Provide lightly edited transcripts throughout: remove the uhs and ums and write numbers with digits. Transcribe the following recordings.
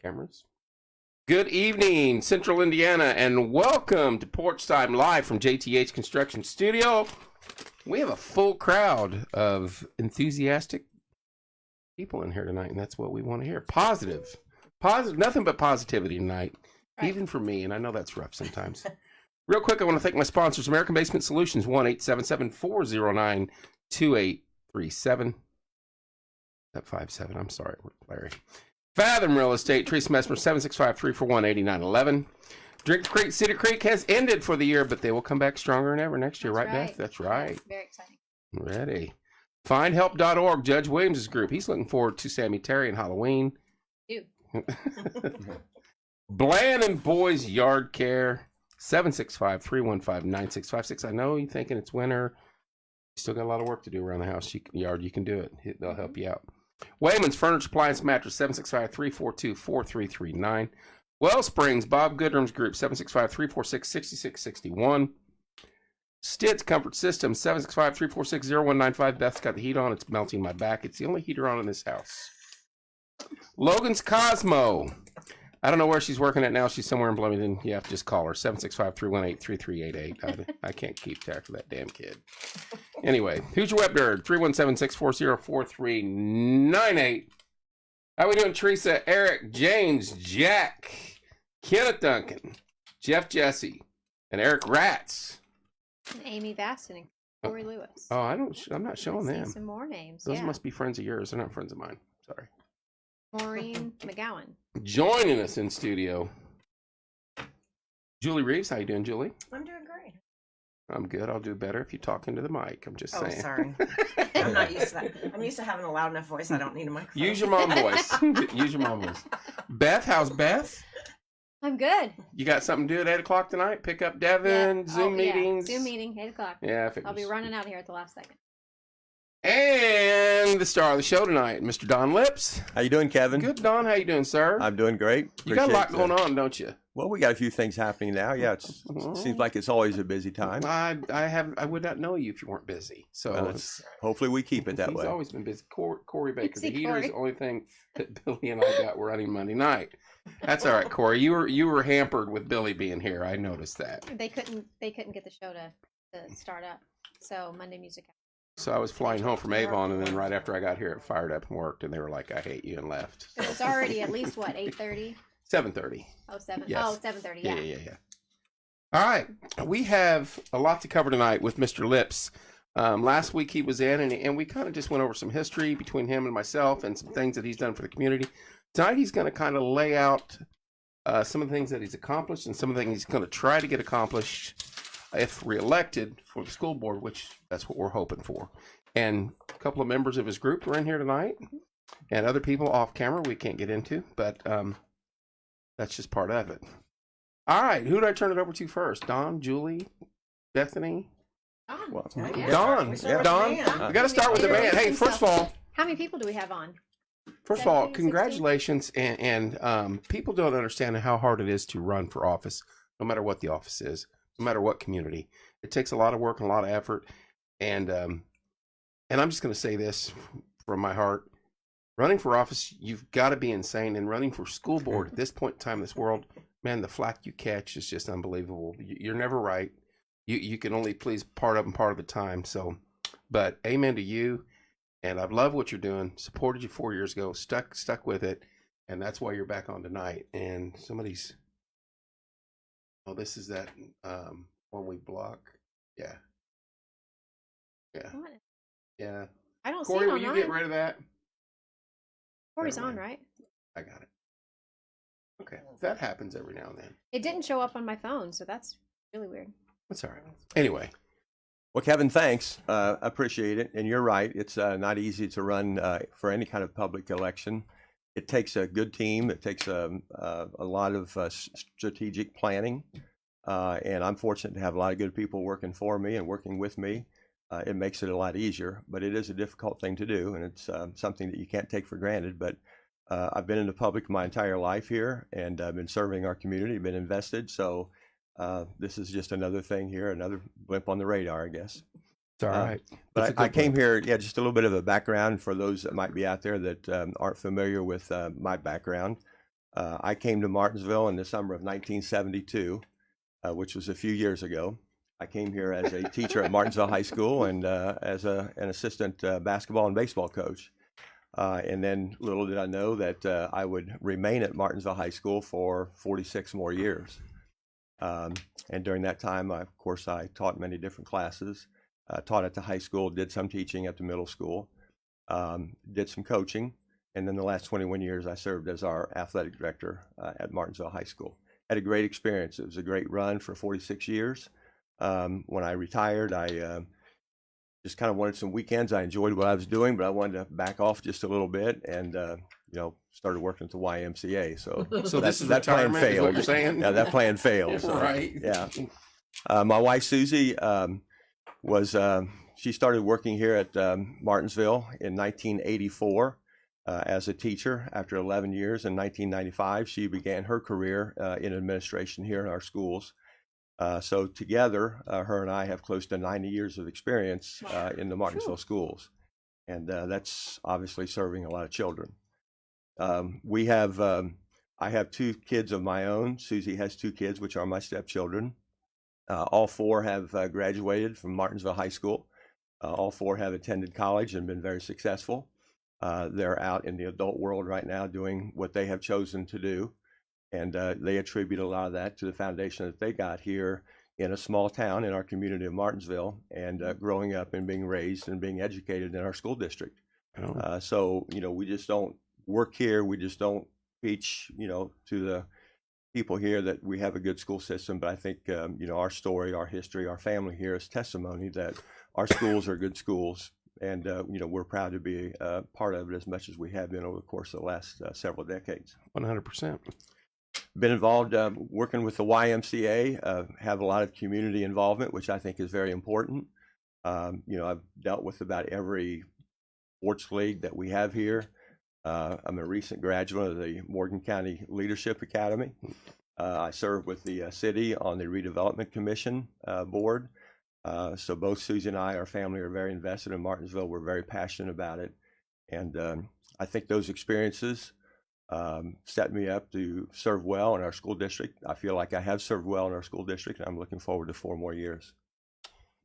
Cameras. Good evening, Central Indiana, and welcome to Porch Time Live from JTH Construction Studio. We have a full crowd of enthusiastic people in here tonight, and that's what we want to hear. Positive, nothing but positivity tonight, right. Even for me, and I know that's rough sometimes. Real quick, I want to thank my sponsors, American Basement Solutions, 1-877-409-2837. That 57, I'm sorry, Larry. Fathom Real Estate, Teresa Messmer, 765-341-8911. Drink Creek, Cedar Creek has ended for the year, but they will come back stronger than ever next year, right, Beth? That's right. That's very exciting. Ready. FindHelp.org, Judge Williams' group. He's looking forward to Sammy Terry and Halloween. Dude. Bland and Boys Yard Care, 765-315-9656. I know you're thinking it's winter. You still got a lot of work to do around the house. You can do it. They'll help you out. Wayman's Furniture Appliance Mattress, 765-342-4339. Wellsprings, Bob Goodrum's group, 765-346-6661. Stitz Comfort Systems, 765-346-0195. Beth's got the heat on. It's melting my back. It's the only heater on in this house. Logan's Cosmo. I don't know where she's working at now. She's somewhere in Bloomington. You have to just call her, 765-318-3388. I can't keep track of that damn kid. Anyway, who's your web nerd? 317-640-4398. How we doing, Teresa, Eric, James, Jack, Kenneth Duncan, Jeff Jesse, and Eric Ratz. And Amy Baston and Corey Lewis. Oh, I'm not showing them. Some more names. Those must be friends of yours. They're not friends of mine. Sorry. Maureen McGowan. Joining us in studio, Julie Reeves. How you doing, Julie? I'm doing great. I'm good. I'll do better if you talk into the mic. I'm just saying. Oh, sorry. I'm not used to that. I'm used to having a loud enough voice. I don't need a microphone. Use your mom voice. Use your mom voice. Beth, how's Beth? I'm good. You got something to do at 8 o'clock tonight? Pick up Devin, Zoom meetings? Zoom meeting, 8 o'clock. Yeah, I'll be running out here at the last second. And the star of the show tonight, Mr. Don Lips. How you doing, Kevin? Good, Don. How you doing, sir? I'm doing great. You got a lot going on, don't you? Well, we got a few things happening now. Yeah, it seems like it's always a busy time. I would not know you if you weren't busy. So hopefully we keep it that way. He's always been busy. Corey Baker, the heater is the only thing that Billy and I got running Monday night. That's all right, Corey. You were hampered with Billy being here. I noticed that. They couldn't get the show to start up. So Monday Music. So I was flying home from Avon, and then right after I got here, it fired up and worked, and they were like, "I hate you," and left. So it's already at least what, 8:30? 7:30. Oh, 7. Yes. Oh, 7:30. Yeah. Yeah. All right, we have a lot to cover tonight with Mr. Lips. Last week he was in, and we kind of just went over some history between him and myself, and some things that he's done for the community. Tonight he's going to kind of lay out some of the things that he's accomplished, and some of the things he's going to try to get accomplished if reelected for the school board, which that's what we're hoping for. And a couple of members of his group are in here tonight, and other people off camera we can't get into, but that's just part of it. All right, who do I turn it over to first? Don, Julie, Bethany? Well, Don. We got to start with the man. Hey, first of all, how many people do we have on? First of all, congratulations, and people don't understand how hard it is to run for office, no matter what the office is. No matter what community, it takes a lot of work and a lot of effort. And I'm just going to say this from my heart: running for office, you've got to be insane. And running for school board at this point in time in this world, man, the flack you catch is just unbelievable. You're never right. You can only please part of the time. So, but amen to you. And I've loved what you're doing. Supported you 4 years ago. Stuck with it, and that's why you're back on tonight. And somebody's. Oh, this is that one we block. Yeah. What? Yeah. I don't Corey, see it will you get rid of that? Corey's on, right? I got it. Okay. That happens every now and then. It didn't show up on my phone, so that's really weird. That's all right. Anyway. Well, Kevin, thanks. Appreciate it. And you're right. It's not easy to run for any kind of public election. It takes a good team. It takes a lot of strategic planning. And I'm fortunate to have a lot of good people working for me and working with me. It makes it a lot easier, but it is a difficult thing to do. And it's something that you can't take for granted. But I've been in the public my entire life here, and I've been serving our community, been invested. So this is just another thing here, another blip on the radar, I guess. It's all right. But I came here, just a little bit of a background for those that might be out there that aren't familiar with my background. I came to Martinsville in the summer of 1972, which was a few years ago. I came here as a teacher at Martinsville High School and as an assistant basketball and baseball coach. And then little did I know that I would remain at Martinsville High School for 46 more years. And during that time, of course, I taught many different classes, taught at the high school, did some teaching at the middle school, did some coaching. And then the last 21 years, I served as our athletic director at Martinsville High School. Had a great experience. It was a great run for 46 years. When I retired, I just kind of wanted some weekends. I enjoyed what I was doing, but I wanted to back off just a little bit and, started working at the YMCA. So this is that plan retirement, is what failed. you're saying? Yeah, that plan failed. So, Right. Yeah. My wife, Susie, she started working here at Martinsville in 1984 as a teacher. After 11 years in 1995, she began her career in administration here in our schools. So together, her and I have close to 90 years of experience in the Martinsville schools. And that's obviously serving a lot of children. I have 2 kids of my own. Susie has 2 kids, which are my stepchildren. All 4 have graduated from Martinsville High School. All 4 have attended college and been very successful. They're out in the adult world right now doing what they have chosen to do. And they attribute a lot of that to the foundation that they got here in a small town in our community of Martinsville and growing up and being raised and being educated in our school district. Oh. So, we just don't work here. We just don't teach, to the people here that we have a good school system. But I think, our story, our history, our family here is testimony that our schools are good schools. And, we're proud to be part of it as much as we have been over the course of the last several decades. 100%. Been involved working with the YMCA, have a lot of community involvement, which I think is very important. I've dealt with about every sports league that we have here. I'm a recent graduate of the Morgan County Leadership Academy. I serve with the city on the Redevelopment Commission board. So both Susie and I, our family, are very invested in Martinsville. We're very passionate about it. And I think those experiences set me up to serve well in our school district. I feel like I have served well in our school district, and I'm looking forward to 4 more years.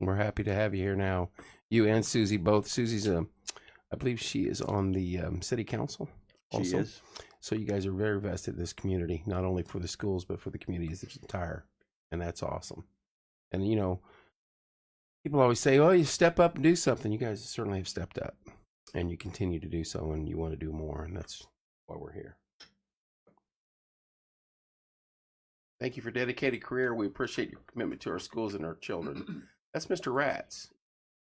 We're happy to have you here now. You and Susie both. Susie's I believe she is on the city council also. She is. So you guys are very vested in this community, not only for the schools, but for the community as its entire. And that's awesome. And, people always say, oh, you step up and do something. You guys certainly have stepped up. And you continue to do so, and you want to do more. And that's why we're here. Thank you for your dedicated career. We appreciate your commitment to our schools and our children. That's Mr. Ratz.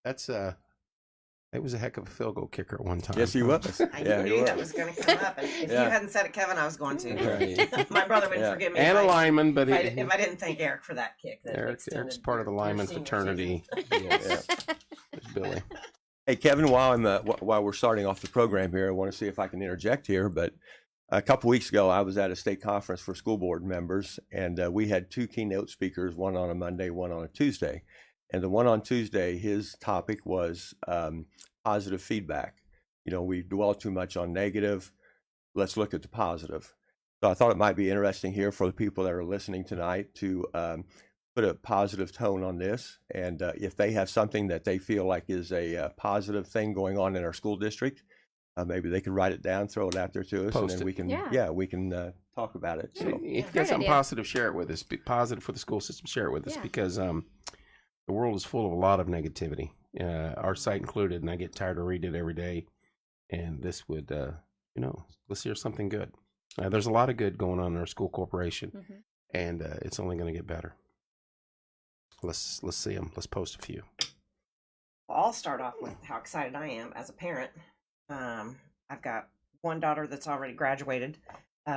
That was a heck of a field goal kicker at one time. Yes, he was. I knew that was going to come up. And if you hadn't said it, Kevin, I was going to. Right. My brother would forgive me And a lineman, but if I didn't thank Eric for that kick. That Eric's part of the your lineman senior fraternity. season. Yes. There's Billy. Hey, Kevin, while we're starting off the program here, I want to see if I can interject here. But a couple weeks ago, I was at a state conference for school board members, and we had 2 keynote speakers, one on a Monday, one on a Tuesday. And the one on Tuesday, his topic was positive feedback. We dwell too much on negative. Let's look at the positive. So I thought it might be interesting here for the people that are listening tonight to put a positive tone on this. And if they have something that they feel like is a positive thing going on in our school district, maybe they can write it down, throw it out there to us, Post and then it. we can talk about it. So If you Great got something idea. positive, share it with us. Be positive for the school system, share it with us, Yeah. because the world is full of a lot of negativity, our site included, and I get tired of reading it every day. And this would, let's hear something good. There's a lot of good going on in our school corporation, and it's only going to get better. Let's see them. Let's post a few. Well, I'll start off with how excited I am as a parent. I've got one daughter that's already graduated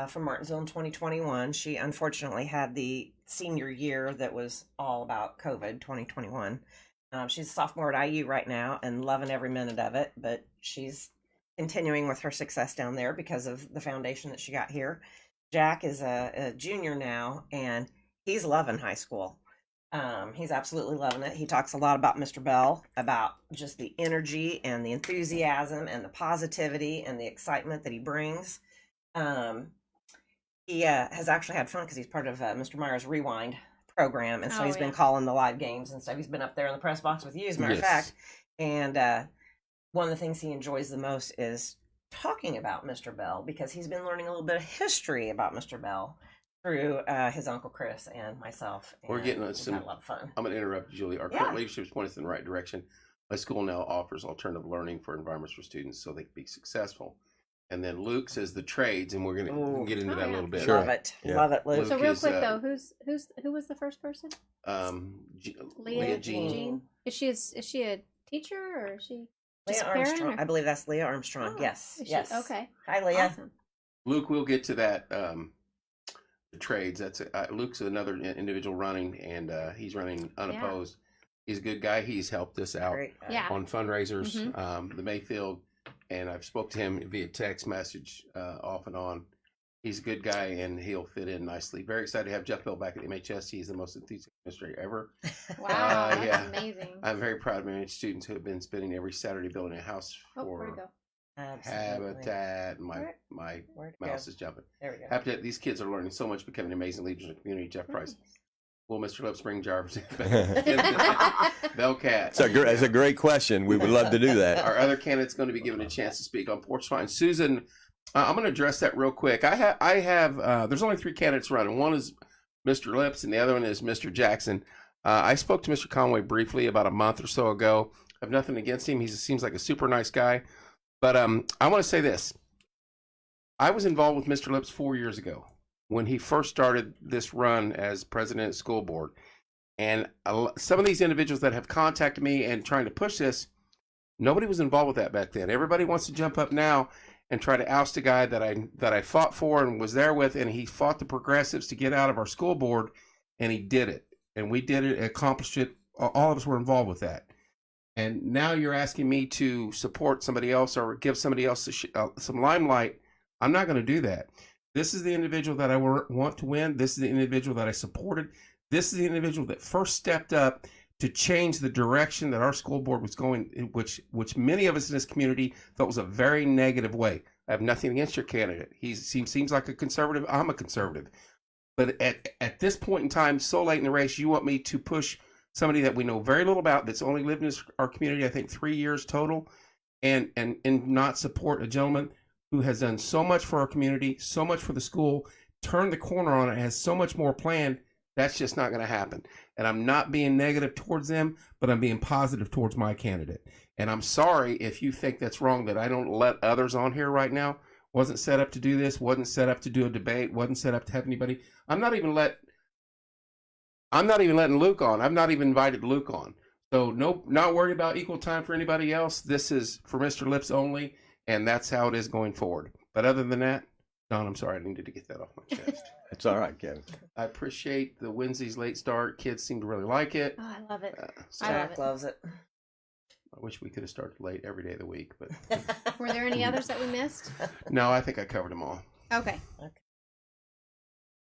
from Martinsville in 2021. She unfortunately had the senior year that was all about COVID 2021. She's a sophomore at IU right now and loving every minute of it, but she's continuing with her success down there because of the foundation that she got here. Jack is a junior now, and he's loving high school. He's absolutely loving it. He talks a lot about Mr. Bell, about just the energy and the enthusiasm and the positivity and the excitement that he brings. he has actually had fun because he's part of Mr. Meyer's Rewind program, and so Oh, he's been yeah. calling the live games and stuff. He's been up there in the press box with you, as a matter of Yes. fact. And one of the things he enjoys the most is talking about Mr. Bell, because he's been learning a little bit of history about Mr. Bell through his Uncle Chris and myself. We're and getting we've some- had a lot of fun. I'm going to interrupt you, Julie. Our Yeah. current leadership is pointing us in the right direction. My school now offers alternative learning for environments for students so they can be successful. And then Luke says the trades, and we're going Ooh. to get into Oh, that a yeah. little bit. Sure. Love it. Yeah. Love it, Luke. Luke So real is, quick though, who was the first person? Leah Jean. Jean. Is she a teacher or is she just Leah a parent? Armstrong. or- I believe that's Leah Armstrong. Oh, Yes. is she- Yes. Okay. Hi, Leah. Awesome. Luke, we'll get to that. The trades. That's Luke's another individual running, and he's running unopposed. He's a good guy. He's helped us out Great. Yeah. on fundraisers. Mhm. The Mayfield, and I've spoke to him via text message off and on. He's a good guy, and he'll fit in nicely. Very excited to have Jeff Bell back at MHS. He's the most enthusiastic administrator ever. Wow, that's yeah. amazing. I'm very proud of managed students who have been spending every Saturday building a house Oh, where'd it for go? Absolutely. Habitat. My Where- my Where'd it go? mouse is jumping. There we go. Habitat. These kids are learning so much, becoming amazing leaders in the community. Jeff Price. Nice. Will Mr. Lips bring Jarvis? Bellcat. It's a great question. We would love to do that. Our other candidate's going to be given a chance to speak on Porch Fine. Susan, I'm going to address that real quick. I have. There's only 3 candidates running. One is Mr. Lips, and the other one is Mr. Jackson. I spoke to Mr. Conway briefly about a month or so ago. I have nothing against him. He seems like a super nice guy. But I want to say this. I was involved with Mr. Lips 4 years ago when he first started this run as president of the school board. And some of these individuals that have contacted me and trying to push this, nobody was involved with that back then. Everybody wants to jump up now and try to oust a guy that I fought for and was there with, and he fought the progressives to get out of our school board, and he did it. And we did it, accomplished it. All of us were involved with that. And now you're asking me to support somebody else or give somebody else some limelight. I'm not going to do that. This is the individual that I want to win. This is the individual that I supported. This is the individual that first stepped up to change the direction that our school board was going, which many of us in this community thought was a very negative way. I have nothing against your candidate. He seems like a conservative. I'm a conservative. But at this point in time, so late in the race, you want me to push somebody that we know very little about, that's only lived in our community, I think 3 years total, and not support a gentleman who has done so much for our community, so much for the school, turned the corner on it, has so much more planned. That's just not going to happen. And I'm not being negative towards them, but I'm being positive towards my candidate. And I'm sorry if you think that's wrong, that I don't let others on here right now. Wasn't set up to do this, wasn't set up to do a debate, wasn't set up to have anybody. I'm not even letting Luke on. I've not even invited Luke on. So not worried about equal time for anybody else. This is for Mr. Lips only, and that's how it is going forward. But other than that, Don, I'm sorry, I needed to get that off my chest. It's all right, Kevin. I appreciate the Wednesday's late start. Kids seem to really like it. Oh, I love it. So I love Jack it. loves it. I wish we could have started late every day of the week, but Were there any others that we missed? no, I think I covered them all. Okay.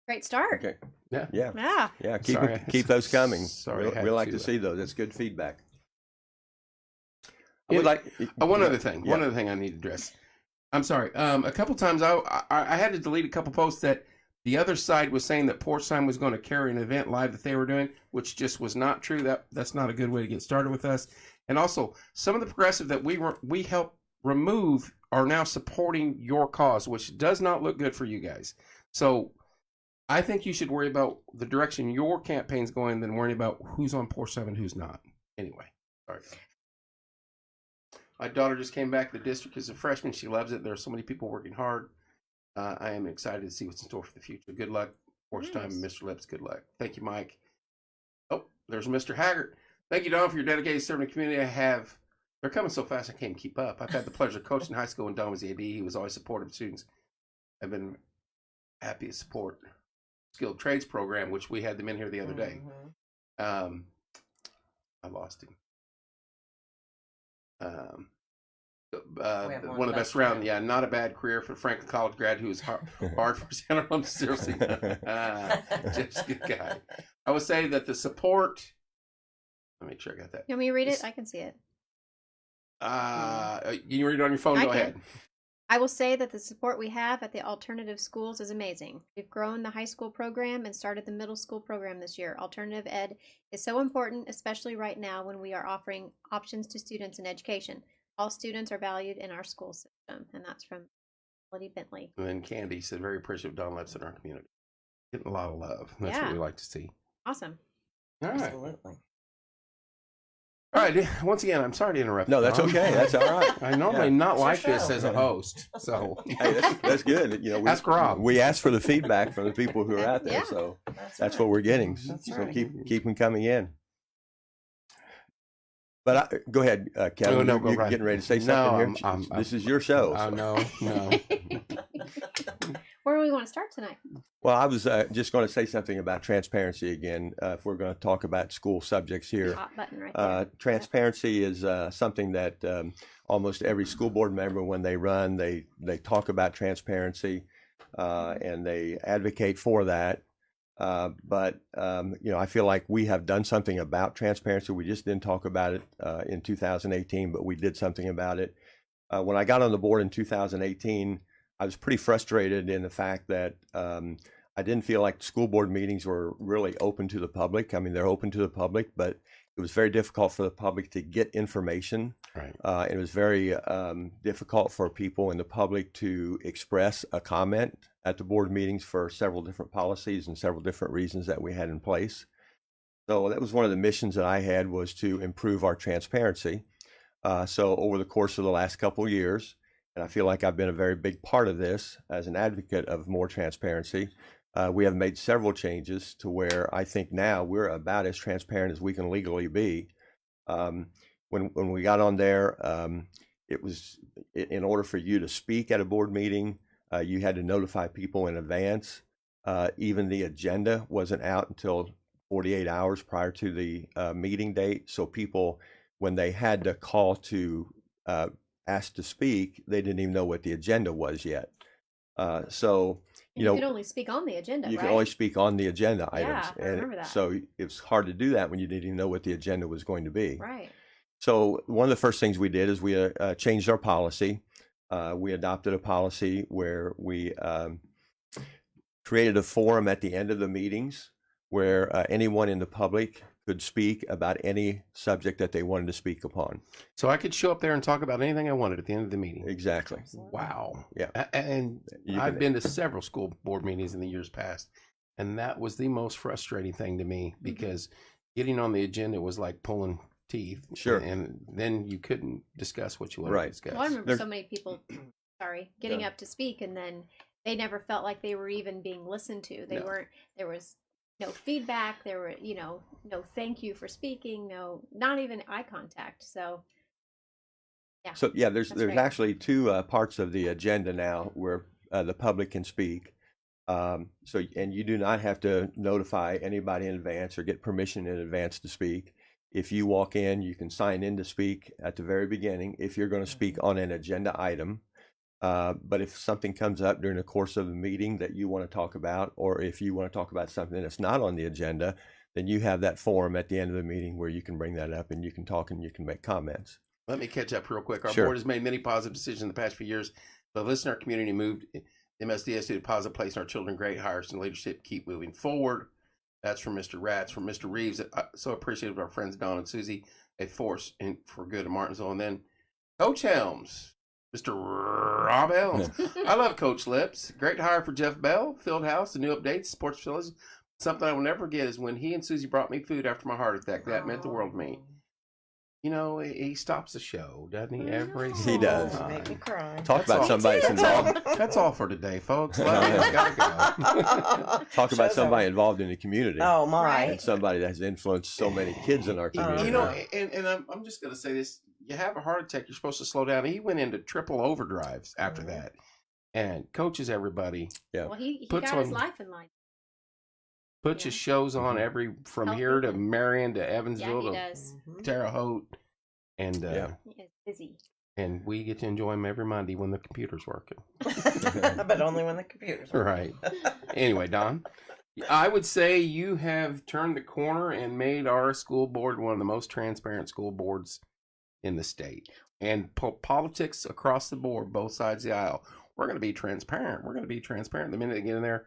Great start. Okay. Yeah. Yeah. Yeah. Yeah. Sorry. Keep those coming. Sorry, I had we like to, to see those. That's good feedback. I Yeah, would like One other thing. Yeah. One other thing I need to address. I'm sorry. A couple times I had to delete a couple posts that the other side was saying that Porch Time was going to carry an event live that they were doing, which just was not true. That's not a good way to get started with us. And also, some of the progressive that we helped remove are now supporting your cause, which does not look good for you guys. So I think you should worry about the direction your campaign's going than worrying about who's on Porch Time and who's not. Anyway, sorry. My daughter just came back to the district as a freshman. She loves it. There are so many people working hard. I am excited to see what's in store for the future. Good luck, Porch Time, and Mr. Lips. Good luck. Thank you, Mike. Oh, there's Mr. Haggart. Thank you, Don, for your dedicated serving the community. They're coming so fast I can't keep up. I've had the pleasure of coaching high school when Don was the AD. He was always supportive of students. I've been happy to support skilled trades program, which we had them in here the other day. I lost him. One of the best around. Yeah, not a bad career for Franklin College grad who was hard for Santa Rosa. Seriously, just a good guy. I would say that the support. Let me make sure I got that. You want me to read it? I can see it. You can read it on your phone. I Go can. ahead. I will say that the support we have at the alternative schools is amazing. We've grown the high school program and started the middle school program this year. Alternative ed is so important, especially right now when we are offering options to students in education. All students are valued in our school system, and that's from Melody Bentley. And then Candy said, very appreciative Don lives in our community. Getting a lot of love. That's Yeah. what we like to see. Awesome. All right. Absolutely. All right. Once again, I'm sorry to interrupt. No, that's Don. okay. That's all right. I normally Yeah. not It's your like this show. as a host. So Hey, that's good. Ask Rob. We asked for the feedback from the people who are out there, Yeah. so That's that's right. what we're getting. That's So right. keep them coming in. But go ahead, Kevin. Oh, no, go You're right. getting ready to say No, something here. I'm- This is your show. oh, no. Where do we want to start tonight? Well, I was just going to say something about transparency again. If we're going to talk about school subjects here, Hot button right there. transparency is something that almost every school board member, when they run, they talk about transparency and they advocate for that. But I feel like we have done something about transparency. We just didn't talk about it in 2018, but we did something about it. When I got on the board in 2018, I was pretty frustrated in the fact that I didn't feel like school board meetings were really open to the public. I mean, they're open to the public, but it was very difficult for the public to get information. Right. It was very difficult for people in the public to express a comment at the board meetings for several different policies and several different reasons that we had in place. So that was one of the missions that I had, was to improve our transparency. So over the course of the last couple of years, and I feel like I've been a very big part of this as an advocate of more transparency, we have made several changes to where I think now we're about as transparent as we can legally be. When we got on there, it was in order for you to speak at a board meeting, you had to notify people in advance. Even the agenda wasn't out until 48 hours prior to the meeting date. So people, when they had to call to ask to speak, they didn't even know what the agenda was yet. So And you could only speak on the agenda, you right? can only speak on the agenda items. I remember that. So it was hard to do that when you didn't even know what the agenda was going to be. Right. So one of the first things we did is we changed our policy. We adopted a policy where we created a forum at the end of the meetings where anyone in the public could speak about any subject that they wanted to speak upon. So I could show up there and talk about anything I wanted at the end of the meeting. Exactly. Wow. Yeah. And You I've can- been to several school board meetings in the years past, and that was the most frustrating thing to me, because getting on the agenda was like pulling teeth. Sure. And then you couldn't discuss what you wanted Right. to discuss. Well, I remember There's- so many people, getting Yeah. up to speak, and then they never felt like they were even being listened to. They No. weren't. There was no feedback. There were, no thank you for speaking. No, not even eye contact. So, yeah. So yeah, there's That's great. actually two parts of the agenda now where the public can speak. And you do not have to notify anybody in advance or get permission in advance to speak. If you walk in, you can sign in to speak at the very beginning if you're going to speak on an agenda item. But if something comes up during the course of the meeting that you want to talk about, or if you want to talk about something that's not on the agenda, then you have that forum at the end of the meeting where you can bring that up and you can talk and you can make comments. Let me catch up real quick. Our Sure. board has made many positive decisions in the past few years. The listener community moved MSDS to a positive place in our children, great hires and leadership. Keep moving forward. That's from Mr. Ratz. From Mr. Reeves, so appreciative of our friends Don and Susie, a force for good in Martinsville. And then Coach Helms, Mr. Rob Helms. I love Coach Lips. Great hire for Jeff Bell, Field House, the new updates, sports facilities. Something I will never forget is when he and Susie brought me food after my heart attack. That meant the world to me. He stops the show, doesn't he? Every He single does. time. Make me cry. Talk That's about all. somebody that's involved. That's all for today, folks. Love you. Gotta go. Talk about Show's somebody over. involved in the community. Oh my! Right. And somebody that has influenced so many kids in our community. And I'm just going to say this. You have a heart attack, you're supposed to slow down. He went into triple overdrives after Mhm. that and coaches everybody. Yeah. Well, he Puts got his on- life in line. Puts Yeah. his shows on from Help here to people. Marion to Yeah, Evansville he to does. Mhm. Terre Haute. And Yeah. He is busy. and we get to enjoy him every Monday when the computer's working. But only when the computers. work. Right. Anyway, Don, I would say you have turned the corner and made our school board one of the most transparent school boards in the state. and politics across the board, both sides of the aisle. We're going to be transparent. We're going to be transparent. The minute they get in there,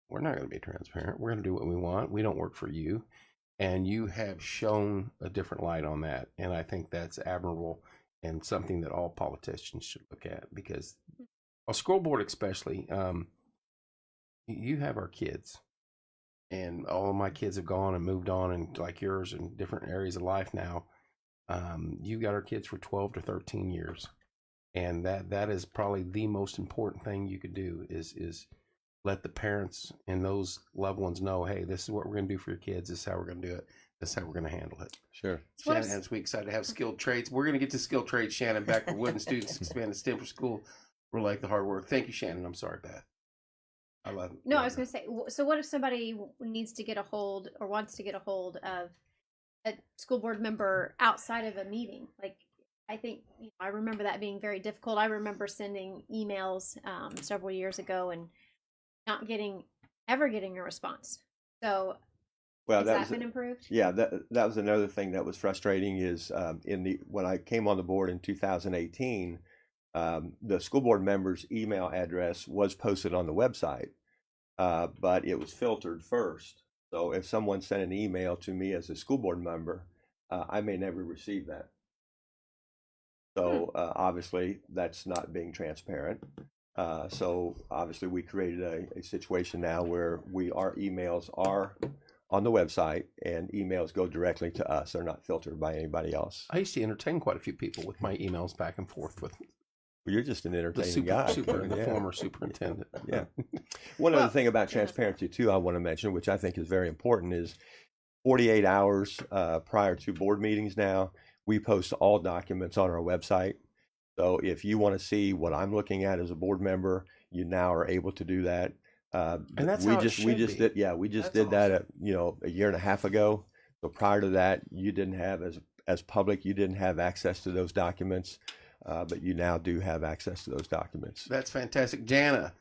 we're not going to be transparent. We're going to do what we want. We don't work for you. And you have shown a different light on that. And I think that's admirable and something that all politicians should look at, because a school board especially, you have our kids. And all of my kids have gone and moved on, and like yours, in different areas of life now. You got our kids for 12 to 13 years. And that is probably the most important thing you could do is let the parents and those loved ones know, hey, this is what we're going to do for your kids. This is how we're going to do it. This is how we're going to handle it. Sure. Shannon's we excited to have skilled trades. We're going to get to skilled trades, Shannon, back for wooden students, expand the STEM for school. We're like the hard work. Thank you, Shannon. I'm sorry, Beth. I love it. No, I was going to say, so what if somebody needs to get a hold or wants to get a hold of a school board member outside of a meeting? Like, I think, I remember that being very difficult. I remember sending emails several years ago and not ever getting a response. So has that been improved? Yeah, that was another thing that was frustrating is when I came on the board in 2018, the school board member's email address was posted on the website, but it was filtered first. So if someone sent an email to me as a school board member, I may never receive that. So obviously that's not being transparent. So obviously we created a situation now where our emails are on the website and emails go directly to us. They're not filtered by anybody else. I used to entertain quite a few people with my emails back and forth with Well, you're just an the entertaining guy. the former superintendent. Yeah. One other thing about transparency too, I want to mention, which I think is very important, is 48 hours prior to board meetings now, we post all documents on our website. So if you want to see what I'm looking at as a board member, you now are able to do that. And that's how it should be. did that a year and a half ago. So prior to that, you didn't have as public, you didn't have access to those documents, but you now do have access to those documents. That's fantastic, Jana.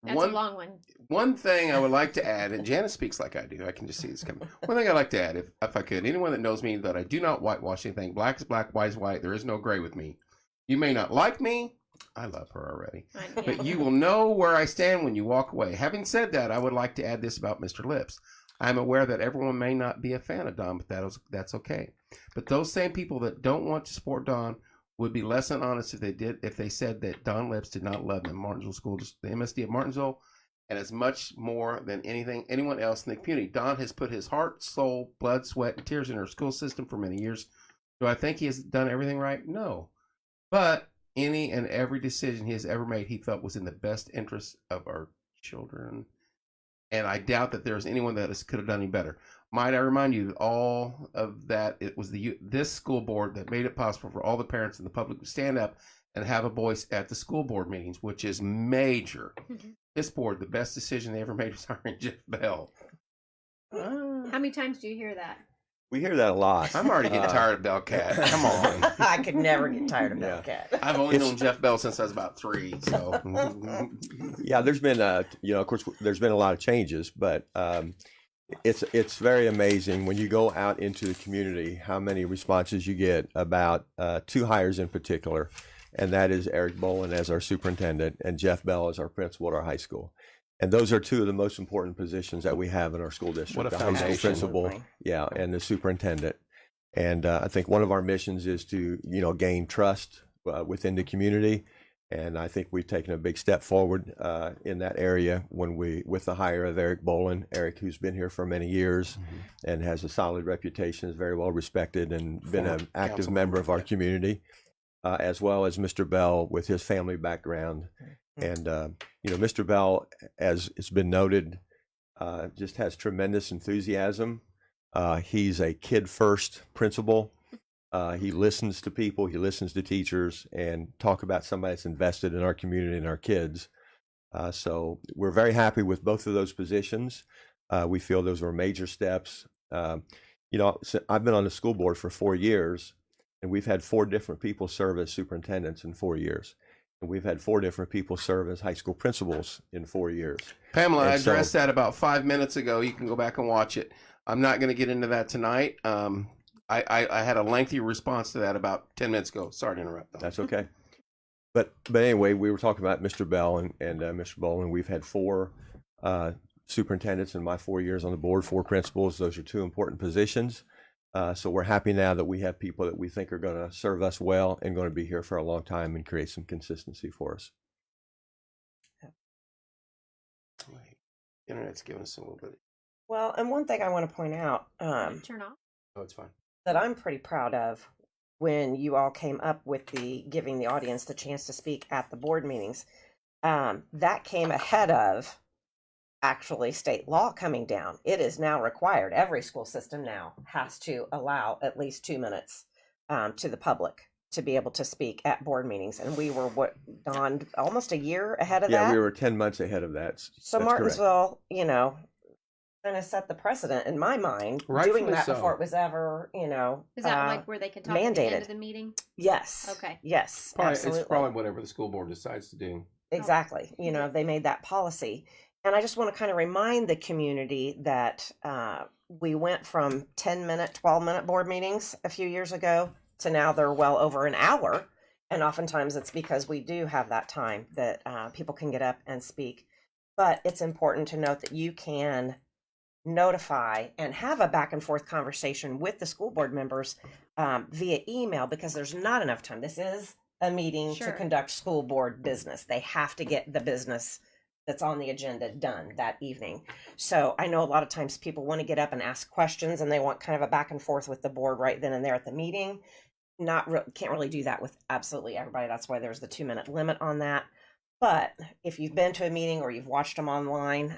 That's a long one. One thing I would like to add, and Jana speaks like I do. I can just see this coming. One thing I'd like to add, if I could, anyone that knows me, that I do not whitewash anything. Black is black, white is white. There is no gray with me. You may not like me. I love her already. But you will know where I stand when you walk away. Having said that, I would like to add this about Mr. Lips. I'm aware that everyone may not be a fan of Don, but that's okay. But those same people that don't want to support Don would be less than honest if they said that Don Lips did not love the Martinsville School, the MSD of Martinsville, and as much more than anyone else in the community. Don has put his heart, soul, blood, sweat, and tears in our school system for many years. Do I think he has done everything right? No. But any and every decision he has ever made, he felt was in the best interest of our children. And I doubt that there's anyone that could have done any better. Might I remind you that all of that, it was this school board that made it possible for all the parents and the public to stand up and have a voice at the school board meetings, which is major. Mm-hmm. This board, the best decision they ever made was hiring Jeff Bell. How many times do you hear that? We hear that a lot. I'm already getting tired of Bellcat. Come on. I could never get tired of Bellcat. I've only known Jeff Bell since I was about 3. So yeah, there's been of course, there's been a lot of changes, but it's very amazing when you go out into the community how many responses you get about 2 hires in particular, and that is Eric Bolin as our superintendent and Jeff Bell as our principal at our high school. And those are 2 of the most important positions that we have in our school district. What a the high school principal, and the superintendent. And I think one of our missions is to, gain trust within the community. And I think we've taken a big step forward in that area with the hire of Eric Bolin. Eric, who's been here for many years and has a solid reputation, is very well respected and been an active member of our community, as well as Mr. Bell with his family background. And, Mr. Bell, as it's been noted, just has tremendous enthusiasm. He's a kid-first principal. He listens to people, he listens to teachers, and talk about somebody that's invested in our community and our kids. So we're very happy with both of those positions. We feel those were major steps. I've been on the school board for 4 years, and we've had 4 different people serve as superintendents in 4 years. And we've had 4 different people serve as high school principals in 4 years. Pamela, I addressed that about 5 minutes ago. You can go back and watch it. I'm not going to get into that tonight. I had a lengthy response to that about 10 minutes ago. Sorry to interrupt, though. That's okay. But anyway, we were talking about Mr. Bell and Mr. Boland. We've had 4 superintendents in my 4 years on the board, 4 principals. Those are 2 important positions. So we're happy now that we have people that we think are going to serve us well and going to be here for a long time and create some consistency for us. Internet's giving us a little bit. Well, and one thing I want to point out Turn off. Oh, it's fine. that I'm pretty proud of when you all came up with the giving the audience the chance to speak at the board meetings. That came ahead of actually state law coming down. It is now required. Every school system now has to allow at least 2 minutes to the public to be able to speak at board meetings. And we were, Don, almost a year ahead of that? Yeah, we were 10 months ahead of that. So That's Martinsville, you know, kind of set the precedent in my mind, Rightfully doing that so. before it was ever, you know, Is that like where they can talk at the end mandated. of the meeting? Yes. Okay. Yes, Probably, absolutely. it's probably whatever the school board decides to do. Exactly. You know, they made that policy. And I just want to kind of remind the community that we went from 10-minute, 12-minute board meetings a few years ago to now they're well over an hour. And oftentimes it's because we do have that time that people can get up and speak. But it's important to note that you can notify and have a back and forth conversation with the school board members via email, because there's not enough time. This is a meeting Sure. to conduct school board business. They have to get the business that's on the agenda done that evening. So I know a lot of times people want to get up and ask questions and they want kind of a back and forth with the board right then and there at the meeting. Can't really do that with absolutely everybody. That's why there's the 2-minute limit on that. But if you've been to a meeting or you've watched them online,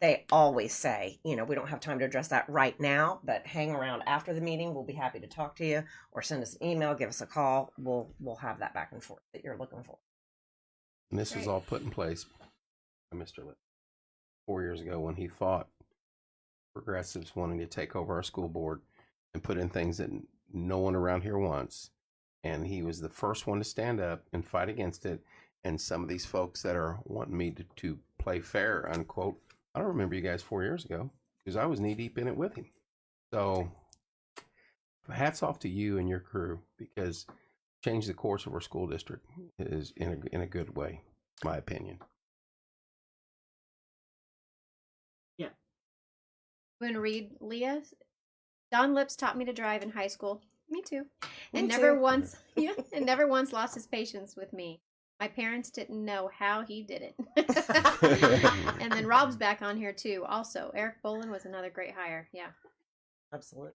they always say, you know, we don't have time to address that right now, but hang around after the meeting. We'll be happy to talk to you, or send us an email, give us a call. We'll have that back and forth that you're looking for. And this was Great. all put in place by Mr. Litt 4 years ago when he fought progressives wanting to take over our school board and put in things that no one around here wants. And he was the first one to stand up and fight against it. And some of these folks that are wanting me to play fair, unquote, I don't remember you guys 4 years ago because I was knee deep in it with him. So hats off to you and your crew, because change the course of our school district is in a good way, my opinion. I'm going to read Leah. Don Lips taught me to drive in high school. Me too. And Me never too. once, and never once lost his patience with me. My parents didn't know how he did it. And then Rob's back on here too. Also, Eric Boland was another great hire. Yeah. Absolutely.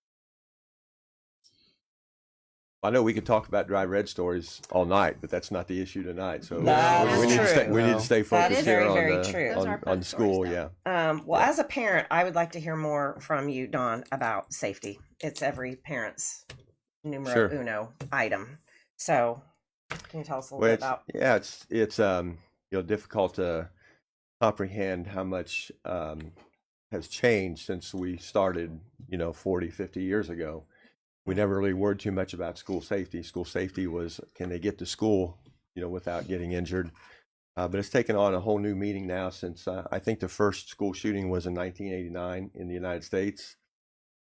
I know we could talk about dry red stories all night, but that's not the issue tonight. So That's we need to true. stay. We need to stay That focused is here very, on very the true. Those are on fun school. stories, Yeah. Well, Yeah. as a parent, I would like to hear more from you, Dawn, about safety. It's every parent's numero Sure. uno item. So, can you tell us a little Well, bit about? yeah, it's difficult to comprehend how much has changed since we started 40, 50 years ago. We never really worried too much about school safety. School safety was, can they get to school without getting injured? But it's taken on a whole new meaning now since I think the first school shooting was in 1989 in the United States,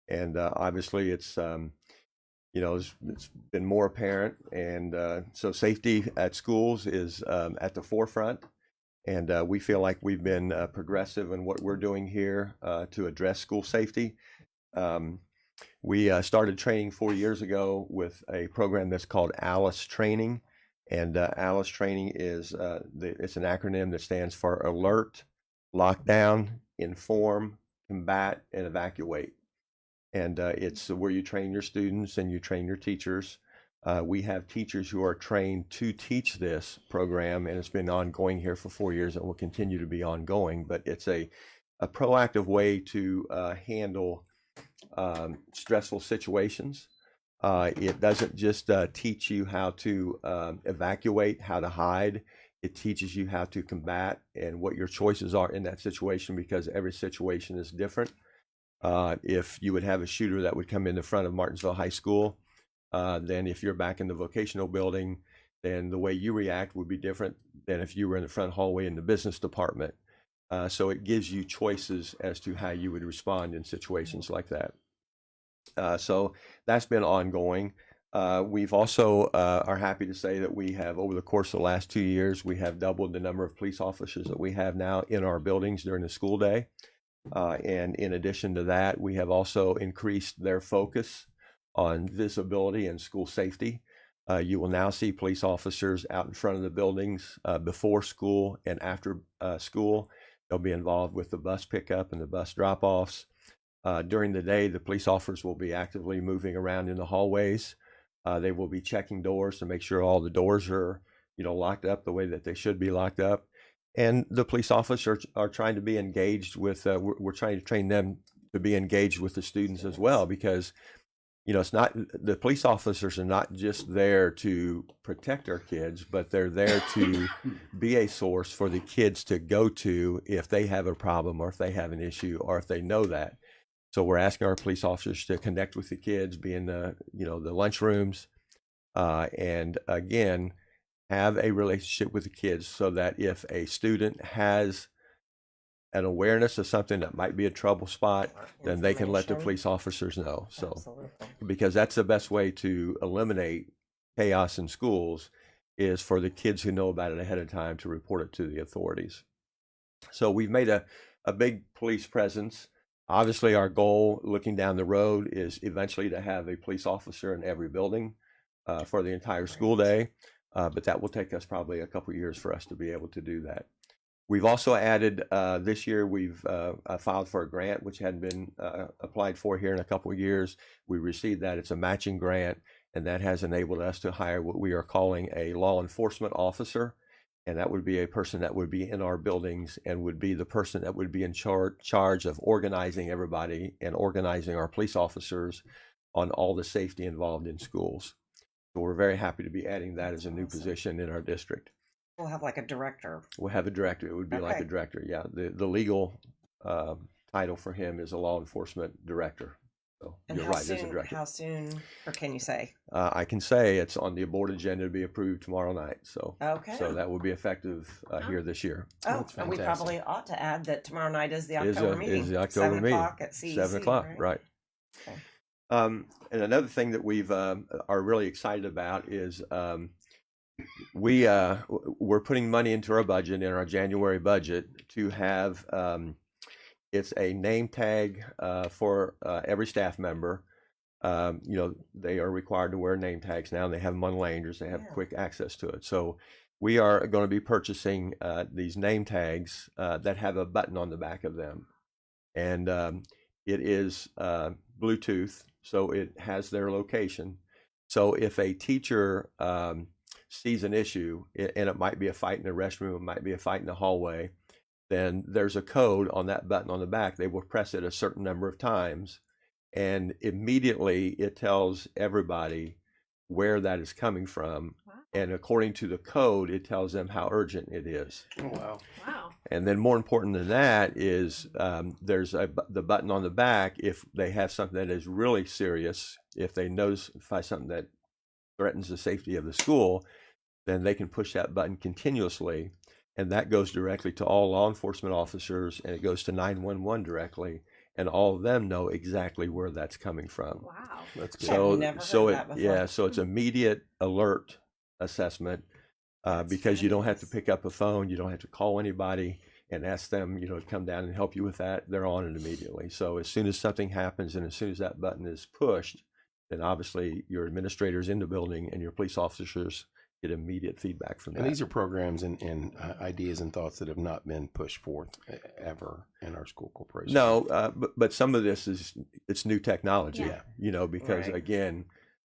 and obviously it's it's been more apparent, and so safety at schools is at the forefront, and we feel like we've been progressive in what we're doing here to address school safety. We started training 4 years ago with a program that's called ALICE Training, and ALICE Training is it's an acronym that stands for Alert, Lockdown, Inform, Combat, and Evacuate. And it's where you train your students and you train your teachers. We have teachers who are trained to teach this program, and it's been ongoing here for 4 years and will continue to be ongoing. But it's a proactive way to handle stressful situations. It doesn't just teach you how to evacuate, how to hide. It teaches you how to combat and what your choices are in that situation, because every situation is different. If you would have a shooter that would come in the front of Martinsville High School, then if you're back in the vocational building, then the way you react would be different than if you were in the front hallway in the business department. So it gives you choices as to how you would respond in situations like that. So that's been ongoing. We've also are happy to say that we have, over the course of the last 2 years, we have doubled the number of police officers that we have now in our buildings during the school day. And in addition to that, we have also increased their focus on visibility and school safety. You will now see police officers out in front of the buildings before school and after school. They'll be involved with the bus pickup and the bus drop-offs. During the day, the police officers will be actively moving around in the hallways. They will be checking doors to make sure all the doors are, locked up the way that they should be locked up. And the police officers are trying to be engaged with, we're trying to train them to be engaged with the students as well, because, it's not, the police officers are not just there to protect our kids, but they're there to be a source for the kids to go to if they have a problem or if they have an issue or if they know that. So we're asking our police officers to connect with the kids, be in the, the lunchrooms, and again, have a relationship with the kids so that if a student has an awareness of something that might be a trouble spot, then they can let the police officers know. So, Absolutely. because that's the best way to eliminate chaos in schools is for the kids who know about it ahead of time to report it to the authorities. So we've made a big police presence. Obviously, our goal looking down the road is eventually to have a police officer in every building for the entire school day. But that will take us probably a couple of years for us to be able to do that. We've also added, this year, we've filed for a grant, which hadn't been applied for here in a couple of years. We received that. It's a matching grant, and that has enabled us to hire what we are calling a law enforcement officer. And that would be a person that would be in our buildings and would be the person that would be in charge of organizing everybody and organizing our police officers on all the safety involved in schools. So we're very happy to be adding that as a new position in our district. We'll have like a director. We'll have a director. It would be like a Okay. director. Yeah. The legal title for him is a law enforcement director. So And you're right, there's a director. how soon, or can you say? I can say it's on the board agenda to be approved tomorrow night. So Okay. so that will be effective here this year. Oh, That's and we fantastic. probably ought to add that tomorrow night is the Is October a- meeting. is the October 7 meeting. o'clock at CEC. 7 o'clock, right. Okay. And another thing that we've are really excited about is we're putting money into our budget, in our January budget, to have it's a name tag for every staff member. They are required to wear name tags now, and they have them on lanyards. They have Yeah. quick access to it. So we are going to be purchasing these name tags that have a button on the back of them, and it is Bluetooth, so it has their location. So if a teacher sees an issue, and it might be a fight in the restroom, it might be a fight in the hallway, then there's a code on that button on the back. They will press it a certain number of times, and immediately it tells everybody where that is coming from. Wow. And according to the code, it tells them how urgent it is. Oh, wow. Wow. And then more important than that is there's the button on the back. If they have something that is really serious, if they notify something that threatens the safety of the school, then they can push that button continuously. And that goes directly to all law enforcement officers, and it goes to 911 directly. And all of them know exactly where that's coming from. Wow. That's good. I've never heard that before. So it's immediate alert assessment because you don't have to pick up a phone, you don't have to call anybody and ask them, to come down and help you with that. They're on it immediately. So as soon as something happens and as soon as that button is pushed, then obviously your administrators in the building and your police officers get immediate feedback from that. And these are programs and ideas and thoughts that have not been pushed forth ever in our school corporation. No, but some of this it's new technology, Yeah. Because Right. again,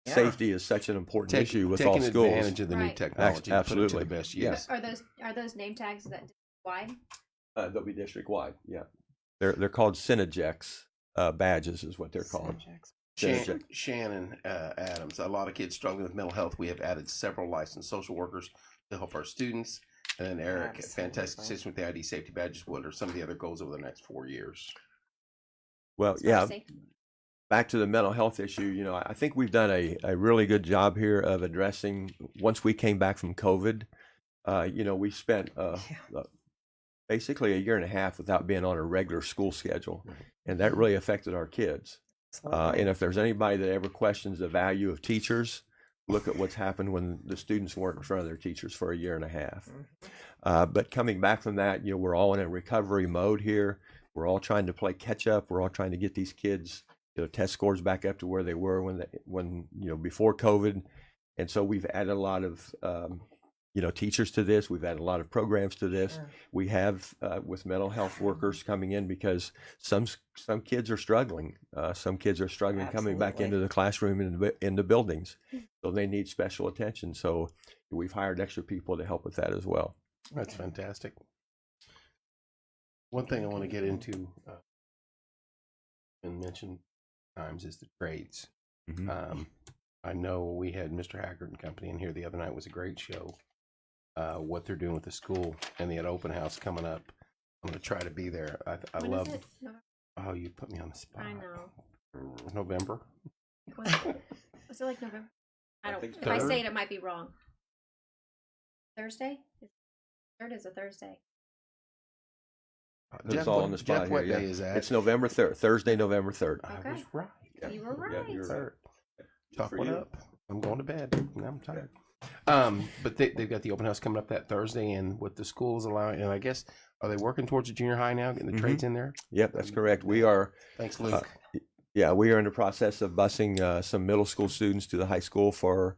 Yeah. safety is such an important issue with all taking schools. advantage of the new Right. technology, and put it to Absolutely. the best Yeah. use. Are those name tags that wide? They'll be district wide. Yeah, they're called Synergex badges, is what they're called. Shannon Adams. A lot of kids struggling with mental health. We have added several licensed social workers to help our students. And then Eric, Absolutely. fantastic assistant with the ID safety badges. What are some of the other goals over the next 4 years? Well, As far yeah. as safety? Back to the mental health issue, I think we've done a really good job here of addressing. Once we came back from COVID, we spent basically a year and a half without being on a regular school schedule, and that really affected our kids. Absolutely. And if there's anybody that ever questions the value of teachers, look at what's happened when the students weren't in front of their teachers for a year and a half. But coming back from that, we're all in a recovery mode here. We're all trying to play catch up. We're all trying to get these kids, test scores back up to where they were when before COVID. And so we've added a lot of teachers to this. We've added a lot of programs to this. Sure. We have with mental health workers coming in because some kids are struggling. Some kids are struggling coming back into Absolutely. the classroom and into buildings. So they need special attention. So we've hired extra people to help with that as well. That's fantastic. One thing I want to get into and mention times is the trades. Mm-hmm. I know we had Mr. Haggard and company in here the other night. It was a great show. What they're doing with the school, and they had open house coming up. I'm going to try to be there. I When love. is it? No, Oh, you put me on the spot. I know. November. Was it like November? I don't. think If I third. say it, it might be wrong. Thursday. Third is a Thursday. It's all on the spot Jeff, here. what Yeah. day is that? It's November 3rd, Thursday, November 3rd. I Okay. was right. Yeah. You were right. Yeah, you're right. Third. Talk For what you. up. I'm going to bed. Now I'm tired. But they've got the open house coming up that Thursday, and what the school is allowing, and I guess, are they working towards the junior high now, getting the Mhm. trades in there? Yep, that's correct. We are. Thanks, Luke. Yeah, we are in the process of busing some middle school students to the high school for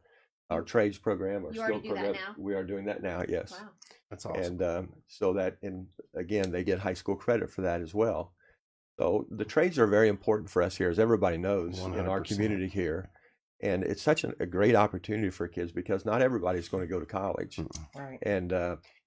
our trades program. Our You already skilled do that program. now? We are doing that now. Yes. Wow. That's awesome. And so that, and again, they get high school credit for that as well. So the trades are very important for us here, as everybody knows, in our 100%. community here. And it's such a great opportunity for kids because not everybody's going to go to college. Right. And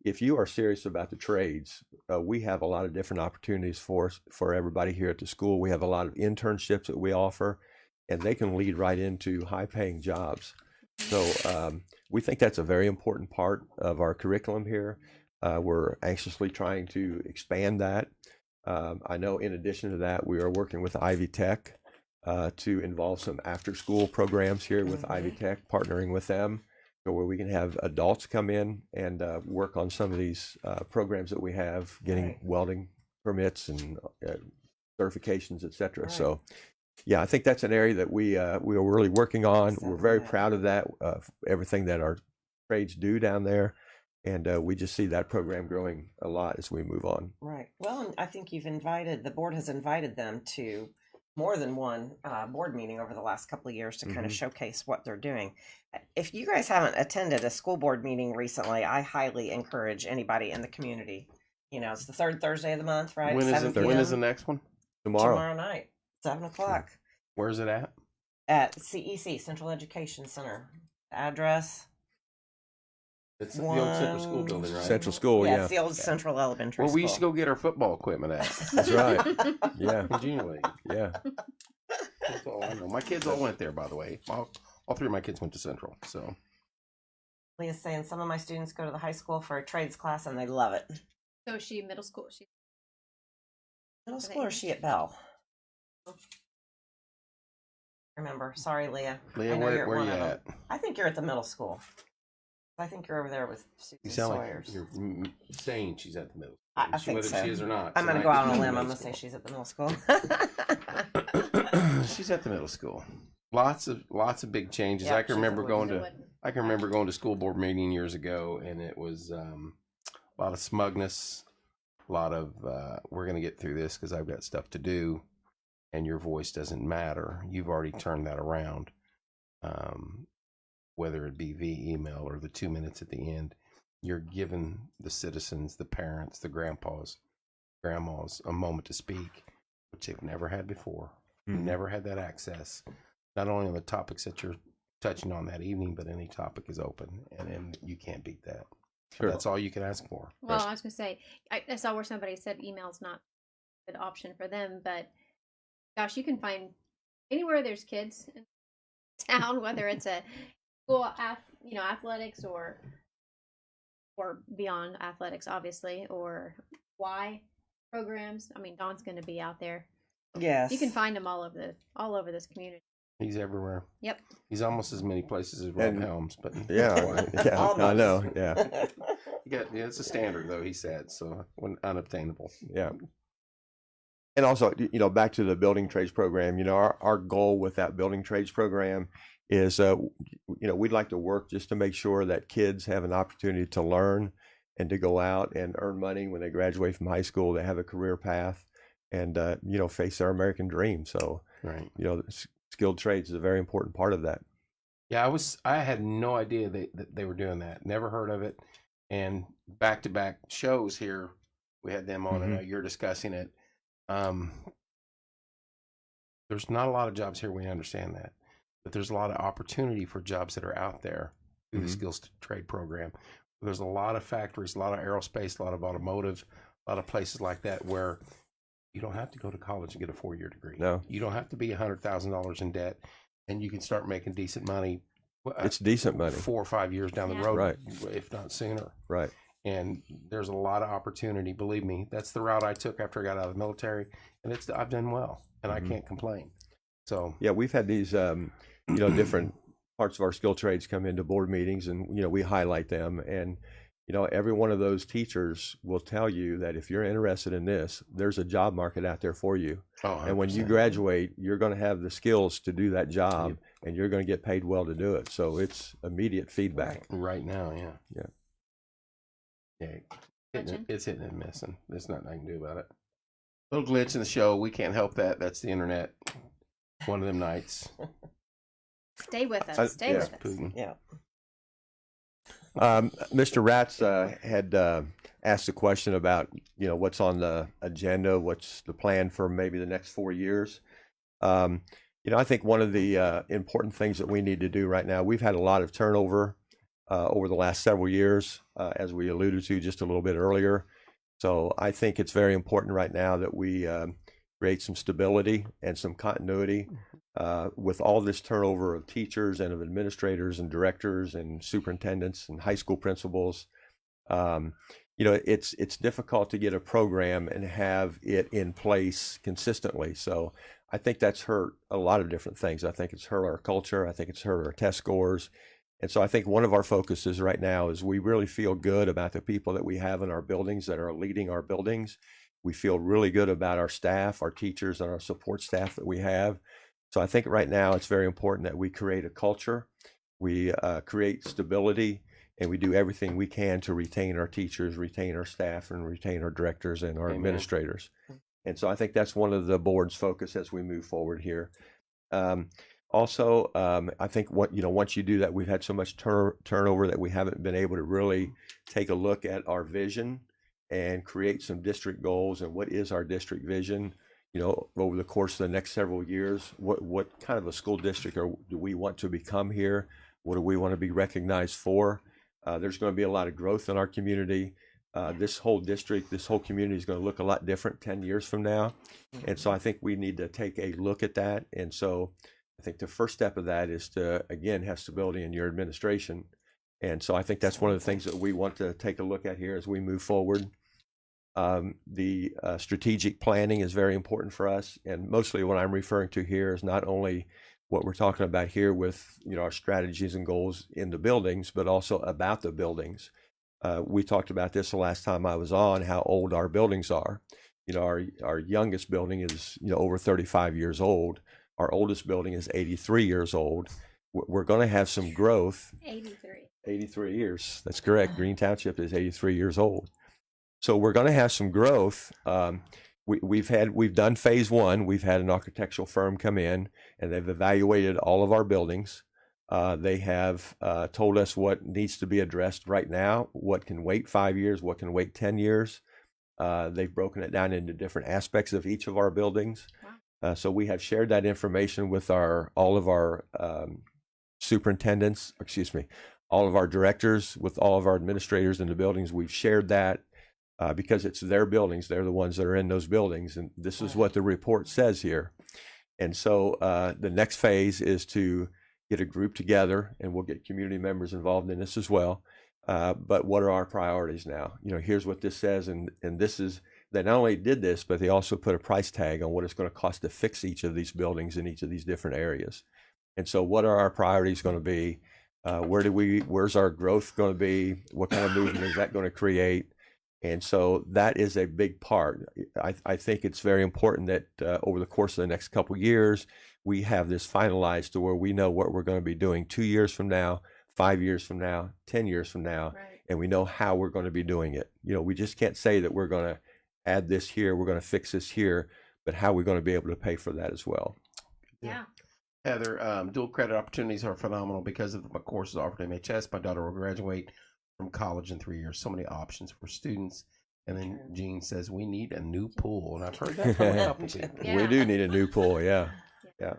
if you are serious about the trades, we have a lot of different opportunities for everybody here at the school. We have a lot of internships that we offer, and they can lead right into high-paying jobs. So we think that's a very important part of our curriculum here. We're anxiously trying to expand that. I know in addition to that, we are working with Ivy Tech to involve some after-school programs here with Ivy Tech, partnering with them, so where we can have adults come in and work on some of these programs that we have, getting Right. welding permits and certifications, et cetera. Right. So, yeah, I think that's an area that we are really working on. Excited We're very about it. proud of that, everything that our trades do down there. And we just see that program growing a lot as we move on. Right. Well, and I think the board has invited them to more than one board meeting over the last couple of years to kind of showcase what they're doing. If you guys haven't attended a school board meeting recently, I highly encourage anybody in the community. It's the third Thursday of the month, right? When is 7 it? When is the p.m. next one? Tomorrow. Night, 7:00 Where's it at? at CEC, Central Education Center. Address. It's the old Central School One- building, right? Central School, Yeah, yeah. it's the old Central Elementary Where School. we used to go get our football equipment at. That's right. Yeah, In Junior League. yeah. That's all I know. My kids all went there, by the way. All three of my kids went to Central. So Leah's saying some of my students go to the high school for a trades class and they love it. So is she middle school? She Middle Are they school or is she at Bell? Remember, sorry, Leah. Leah, I know you're where one you of them. at? I think you're at the middle school. I think you're over there with Susan You sound Sawyer's. like you're saying she's at the middle. I think Whether so. she is or not. I'm going to tonight go out on she's a at the limb. I'm middle going to say school. she's at the middle school. She's at the middle school. Lots of big changes. Yeah, I can remember going to Woodland. I can remember going to school board meeting years ago, and it was a lot of smugness, a lot of we're going to get through this because I've got stuff to do, and your voice doesn't matter. You've already turned that around, whether it be via email or the 2 minutes at the end. You're giving the citizens, the parents, the grandmas, a moment to speak, which they've never had before. Never had that access. Not only on the topics that you're touching on that evening, but any topic is open, and you can't beat that. Sure. That's all you can ask for. Well, I was going to say, I saw where somebody said email's not a good option for them, but gosh, you can find anywhere there's kids in town, whether it's a school, athletics or beyond athletics, obviously, or Y programs. I mean, Don's going to be out there. Yes. You can find them all over this community. He's everywhere. Yep. He's almost as many places as Rob And- Helms, but Yeah, yeah, I know. Yeah, it's a standard though. He said so unobtainable. yeah. And also, back to the building trades program, our goal with that building trades program is, we'd like to work just to make sure that kids have an opportunity to learn and to go out and earn money when they graduate from high school. They have a career path and, face their American dream. So, Right. Skilled trades is a very important part of that. Yeah, I had no idea that they were doing that. Never heard of it. And back-to-back shows here, we had them on, and you're discussing it. There's not a lot of jobs here. We understand that, but there's a lot of opportunity for jobs that are out there through the skills to trade program. There's a lot of factories, a lot of aerospace, a lot of automotive, a lot of places like that where you don't have to go to college and get a 4-year degree. No, you don't have to be $100,000 in debt, and you can start making decent money. It's decent money 4 or 5 years down the road, right? If not sooner, right? And there's a lot of opportunity. Believe me, that's the route I took after I got out of the military, and I've done well, and I can't complain. So yeah, we've had these different parts of our skill trades come into board meetings, and we highlight them, and every one of those teachers will tell you that if you're interested in this, there's a job market out there for you. Oh, and when you graduate, you're going to have the skills to do that job, and you're going to get paid well to do it. So it's immediate feedback right now. Yeah. It's hitting and missing. There's nothing I can do about it. Little glitch in the show. We can't help that. That's the internet. One of them nights. Stay with us. Stay with us. Putin. Yeah. Mr. Ratz had asked a question about, what's on the agenda, what's the plan for maybe the next 4 years. I think one of the important things that we need to do right now, we've had a lot of turnover over the last several years, as we alluded to just a little bit earlier. So I think it's very important right now that we create some stability and some continuity with all this turnover of teachers and of administrators and directors and superintendents and high school principals. It's difficult to get a program and have it in place consistently. So I think that's hurt a lot of different things. I think it's hurt our culture. I think it's hurt our test scores. And so I think one of our focuses right now is we really feel good about the people that we have in our buildings that are leading our buildings. We feel really good about our staff, our teachers, and our support staff that we have. So I think right now it's very important that we create a culture, we create stability, and we do everything we can to retain our teachers, retain our staff, and retain our directors and our administrators. And so I think that's one of the board's focus as we move forward here. Also, I think once you do that, we've had so much turnover that we haven't been able to really take a look at our vision and create some district goals and what is our district vision, over the course of the next several years. What kind of a school district do we want to become here? What do we want to be recognized for? There's going to be a lot of growth in our community. This whole district, this whole community is going to look a lot different 10 years from now. And so I think we need to take a look at that. And so I think the first step of that is to, again, have stability in your administration. And so I think that's one of the things that we want to take a look at here as we move forward. The strategic planning is very important for us. And mostly what I'm referring to here is not only what we're talking about here with our strategies and goals in the buildings, but also about the buildings. We talked about this the last time I was on, how old our buildings are. Our youngest building is over 35 years old. Our oldest building is 83 years old. We're going to have some growth. 83 years. That's correct. Green Township is 83 years old. So we're going to have some growth. We've done phase one. We've had an architectural firm come in and they've evaluated all of our buildings. They have told us what needs to be addressed right now, what can wait 5 years, what can wait 10 years. They've broken it down into different aspects of each of our buildings. Wow. So we have shared that information with all of our superintendents, all of our directors, with all of our administrators in the buildings. We've shared that because it's their buildings. They're the ones that are in those buildings. And this is what the report says here. And so the next phase is to get a group together, and we'll get community members involved in this as well. But what are our priorities now? Here's what this says. And this is, they not only did this, but they also put a price tag on what it's going to cost to fix each of these buildings in each of these different areas. And so what are our priorities going to be? Where's our growth going to be? What kind of movement is that going to create? And so that is a big part. I think it's very important that over the course of the next couple of years, we have this finalized to where we know what we're going to be doing 2 years from now, 5 years from now, 10 years from now, Right. and we know how we're going to be doing it. We just can't say that we're going to add this here, we're going to fix this here, but how we're going to be able to pay for that as well. Yeah. Heather, dual credit opportunities are phenomenal because of the courses offered at MHS. My daughter will graduate from college in 3 years. So many options for students. And then Jean says, we need a new pool. And I've heard that from a couple people. Yeah. We do need a new pool. Yeah. It's,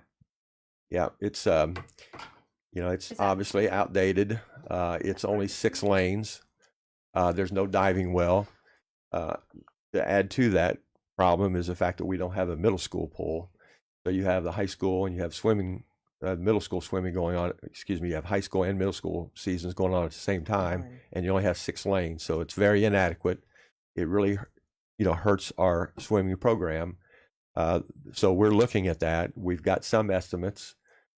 it's Is that- obviously outdated. It's only 6 lanes. There's no diving well. To add to that problem is the fact that we don't have a middle school pool. So you have the high school and you have swimming, middle school swimming going on. You have high school and middle school seasons going on at the same time, and you only have 6 lanes. So it's very inadequate. It really, hurts our swimming program. So we're looking at that. We've got some estimates.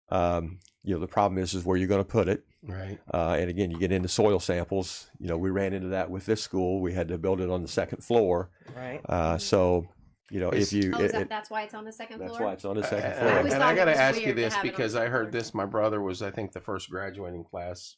The problem is where you're going to put it. Right. And again, you get into soil samples. We ran into that with this school. We had to build it on the 2nd floor. Right. So, if you, That's why it's on the second floor? that's why it's on the 2nd I floor. always And thought I it got to was ask you weird to this have it on because the I heard floor. this. My brother was, I think, the first graduating class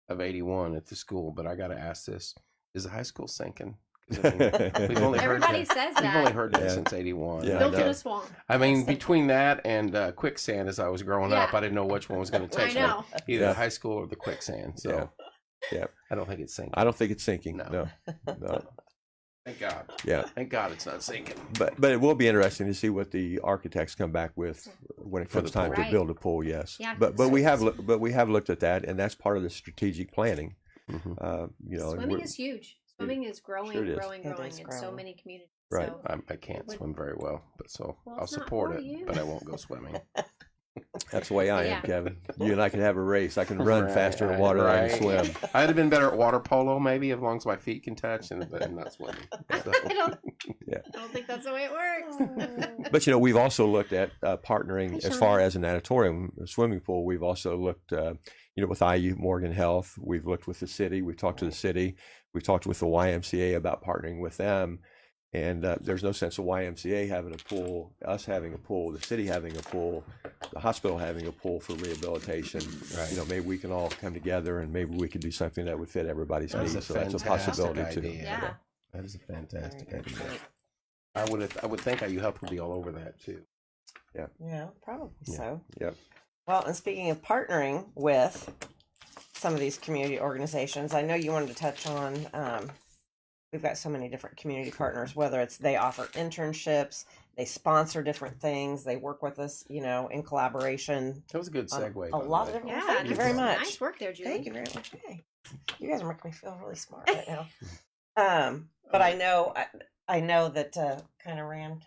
of 81 at the school. But I got to ask this. Is the high school sinking? 'Cause, I mean, we've only heard Everybody that. says We've only that. heard that Yeah. since 81. Yeah, Built I in know. a swamp. I mean, between that and quicksand as I was growing up, Yeah. I didn't know which one was going to I touch me. know. Either Yeah. the high school or the quicksand. So Yeah. I don't think it's sinking. I don't think it's sinking. No. No. Thank God. Yeah. Thank God it's not sinking. But it will be interesting to see what the architects come back with when it For comes the time pool. to Right. build a pool. Yes. Yeah, But we have looked at that, and that's part of the strategic planning. Mhm. And Swimming we're- is huge. Swimming is growing, Sure it is. growing, It growing is in so growing. many communities. Right. So I can't swim very well, but Well, I'll it's not support for it, you. but I won't go swimming. That's the way I am, Yeah. Kevin. You and I can have a race. I can run Right, faster in water than I can right. swim. I'd have been better at water polo, maybe, as long as my feet can touch, but I'm not swimming. So, I don't, Yeah. I don't think that's the way it works. But we've also looked at partnering Hi, as Sean. far as an auditorium, a swimming pool. We've also looked, with IU Morgan Health. We've looked with the city. We've talked to the city. We've talked with the YMCA about partnering with them. And there's no sense of YMCA having a pool, us having a pool, the city having a pool, the hospital having a pool for rehabilitation. Right. Maybe we can all come together and maybe we could do something that would fit everybody's That's needs. a So that's a fantastic possibility too. idea. Yeah. that is a fantastic Very good idea. point. I would think IU Health would be all over that too. Yeah, probably Yeah. so. Yep. Well, and speaking of partnering with some of these community organizations, I know you wanted to touch on. We've got so many different community partners. Whether it's they offer internships, they sponsor different things, they work with us, in collaboration. That was a good on segue. a by the lot way. of different. Yeah. Thank you very much. Nice work there, Julie. Thank you very much. Hey, you guys are making me feel really smart right now. But I know that kind of ran.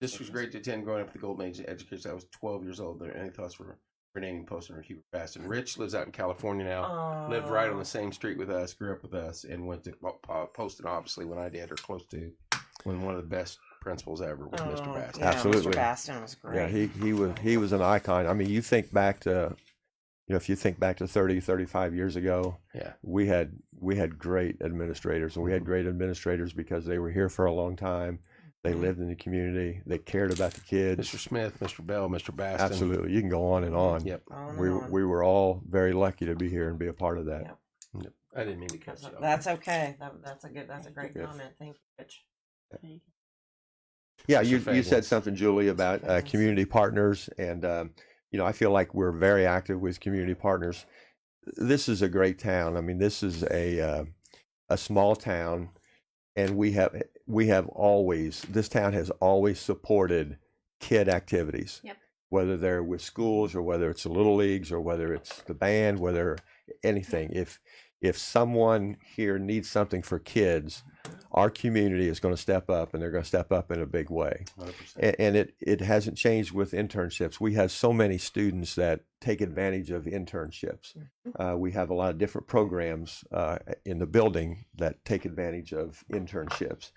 This was great to attend growing up at the Golden Age of Education. I was 12 years old there. Any thoughts for renaming Poston or Hubert Baston? Rich lives out in California now. Lived right on the same street with us, grew up with us, and went to Poston, obviously, when I did, or close to, when one of the best principals ever was Mr. Baston. Yeah, Absolutely. Mr. Baston was great. Yeah, he was an icon. I mean, you think back to, if you think back to 30, 35 years ago, Yeah. we had great administrators, and we had great administrators because they were here for a long time. They lived in the community. They cared about the kids. Mr. Smith, Mr. Bell, Mr. Baston. Absolutely. You can go on and on. Yep. On and We on. were all very lucky to be here and be a part of that. Yeah. Yep. I didn't mean to cut you off. That's okay. That's a great Yeah. comment. Thank you, Rich. Yeah, Mr. you Fables. said something, Julie, about Fables. community partners, and I feel like we're very active with community partners. This is a great town. I mean, this is a small town, and this town has always supported kid activities. Yep. Whether they're with schools or whether it's the little leagues or whether it's the band, whether anything. If someone here needs something for kids, our community is going to step up, and they're going to step up in a big way. 100%. And it hasn't changed with internships. We have so many students that take advantage of internships. We have a lot of different programs in the building that take advantage of internships.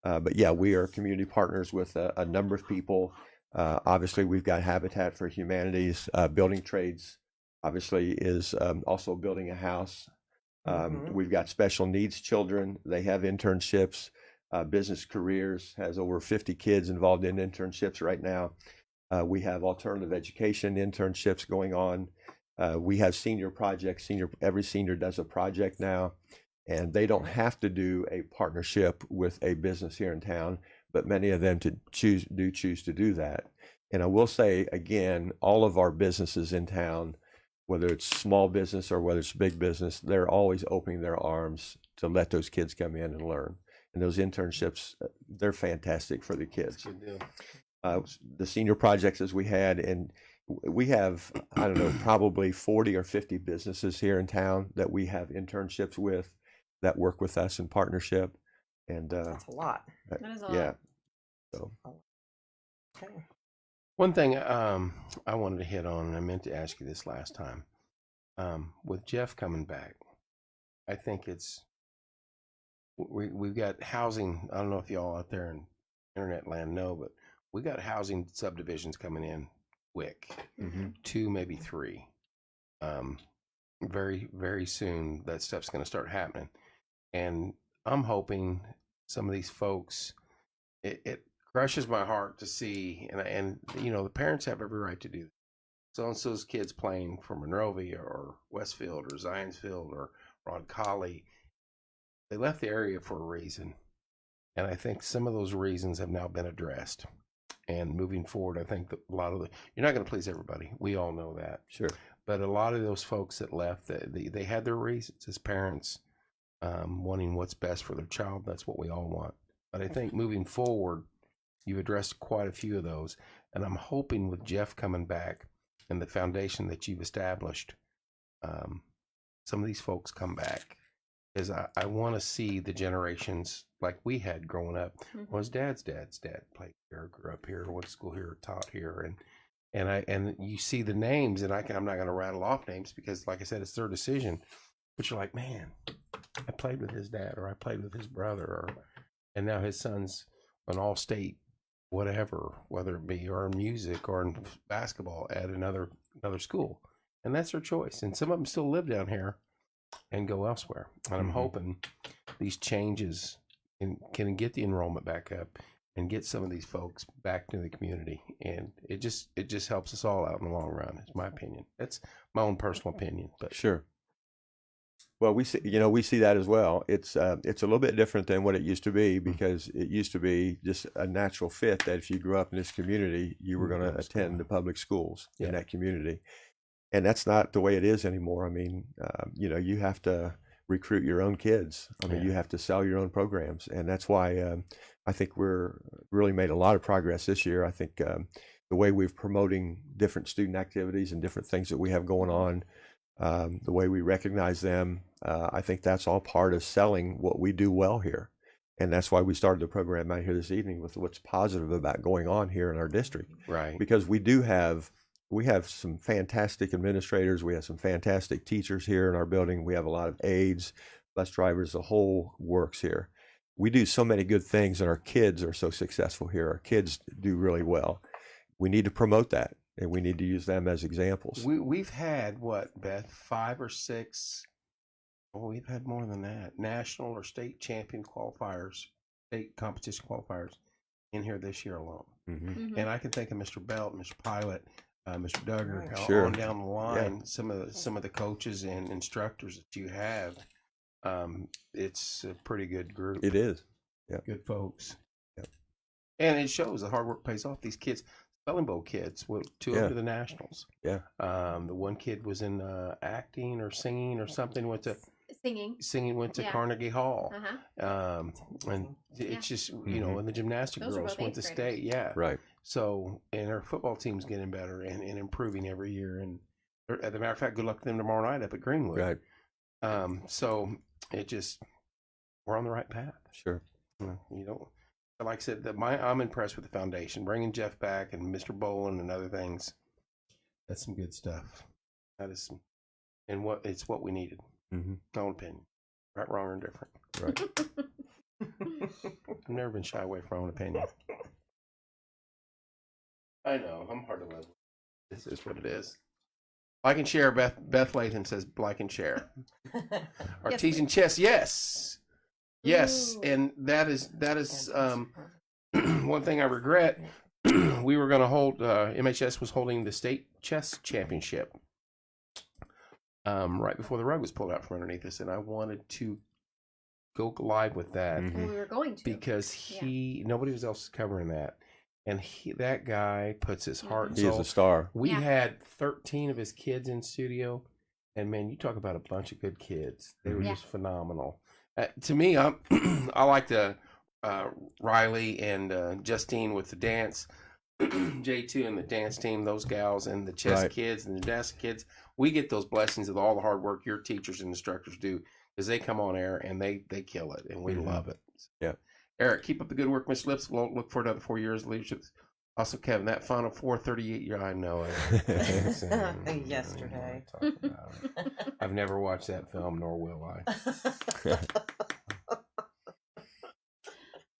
But yeah, we are community partners with a number of people. Obviously, we've got Habitat for Humanities. Building Trades, obviously, is also building a house We've got special needs children. They have internships. Business Careers has over 50 kids involved in internships right now. We have alternative education internships going on. We have senior projects. Every senior does a project now, and they don't have to do a partnership with a business here in town, but many of them choose to do that. And I will say again, all of our businesses in town, whether it's small business or whether it's big business, they're always opening their arms to let those kids come in and learn. And those internships, they're fantastic for the kids. Good deal. The senior projects as we had, and we have, I don't know, probably 40 or 50 businesses here in town that we have internships with that work with us in partnership. And That's a lot. That is a yeah. lot. So Okay. One thing I wanted to hit on, and I meant to ask you this last time, with Jeff coming back, I think we've got housing. I don't know if y'all out there in internet land know, but we got housing subdivisions coming in quick, 2, maybe 3. Very, very soon that stuff's going to start happening, and I'm hoping some of these folks. It crushes my heart to see, and you know the parents have every right to do that. So and so's kids playing for Monrovia or Westfield or Zionsville or Roncalli, they left the area for a reason, and I think some of those reasons have now been addressed. And moving forward, I think that a lot of you're not going to please everybody. We all know that. sure. But a lot of those folks that left, they had their reasons as parents, wanting what's best for their child. That's what we all want. But I think moving forward, you've addressed quite a few of those. And I'm hoping with Jeff coming back and the foundation that you've established, some of these folks come back. Because I want to see the generations like we had growing up. Well, his dad's dad played here, grew up here, went to school here, taught here, and you see the names, and I'm not going to rattle off names because, like I said, it's their decision. But you're like, man, I played with his dad, or I played with his brother, and now his son's an all-state, whatever, whether it be or in music or in basketball at another school, and that's their choice. And some of them still live down here and go elsewhere. And I'm hoping these changes can get the enrollment back up and get some of these folks back to the community. And it just helps us all out in the long run. It's my opinion. That's my own personal opinion. But Sure. Well, we see that as well. It's a little bit different than what it used to be, because it used to be just a natural fit that if you grew up in this community, you were going to attend the public schools in that community. And that's not the way it is anymore. I mean, you have to recruit your own kids. I mean, you have to sell your own programs. And that's why I think we're really made a lot of progress this year. I think the way we're promoting different student activities and different things that we have going on, the way we recognize them, I think that's all part of selling what we do well here. And that's why we started the program out here this evening with what's positive about going on here in our district. right. Because we have some fantastic administrators. We have some fantastic teachers here in our building. We have a lot of aides, bus drivers, the whole works here. We do so many good things, and our kids are so successful here. Our kids do really well. We need to promote that, and we need to use them as examples. We've had what, Beth, 5 or 6. Well, we've had more than that. National or state champion qualifiers, state competition qualifiers in here this year alone. And I can think of Mr. Belt, Mr. Pilot, Mr. Duggar, Sure. on down the line. Some of the coaches and instructors that you have. It's a pretty good group. It is. Yeah. Good folks. Yep. And it shows the hard work pays off. These kids, spelling bowl kids, went 2 up to the nationals. Yeah. The one kid was in acting or singing or something. Went to Carnegie Hall. And it's just, and the gymnastic Those are girls both went to 8th state. Yeah. Right. So, and our football team's getting better and improving every year. And as a matter of fact, good luck to them tomorrow night up at Greenwood. Right. So we're on the right path. Sure. Like I said, I'm impressed with the foundation, bringing Jeff back and Mr. Bolin and other things. That's some good stuff. That is it's what we needed. My own opinion. Right, wrong, or indifferent. Right. I've never been shy away from my own opinion. I know, I'm hard to live with. This is what it is. Like and share. Beth Latham says like and share. Artesian chess, yes. Yes, Ooh. and that is one thing I regret. We were going to hold MHS was holding the state chess championship right before the rug was pulled out from underneath us, and I wanted to go live with that Well, we were going to. because nobody else was covering that, and that guy puts his heart and He is soul. a star. We Yeah. had 13 of his kids in studio, and man, you talk about a bunch of good kids. They were Yeah. just phenomenal. To me, I like the Riley and Justine with the dance, J2 and the dance team, those gals, and the chess Right. kids and the desk kids. We get those blessings of all the hard work your teachers and instructors do because they come on air and they kill it, and we Mhm. love it. Yeah. Eric, keep up the good work, Mr. Lips. We'll look for another 4 years of leadership. Also, Kevin, that Final Four 38-year, I know it. Yesterday. Talk about it. I've never watched that film, nor will I.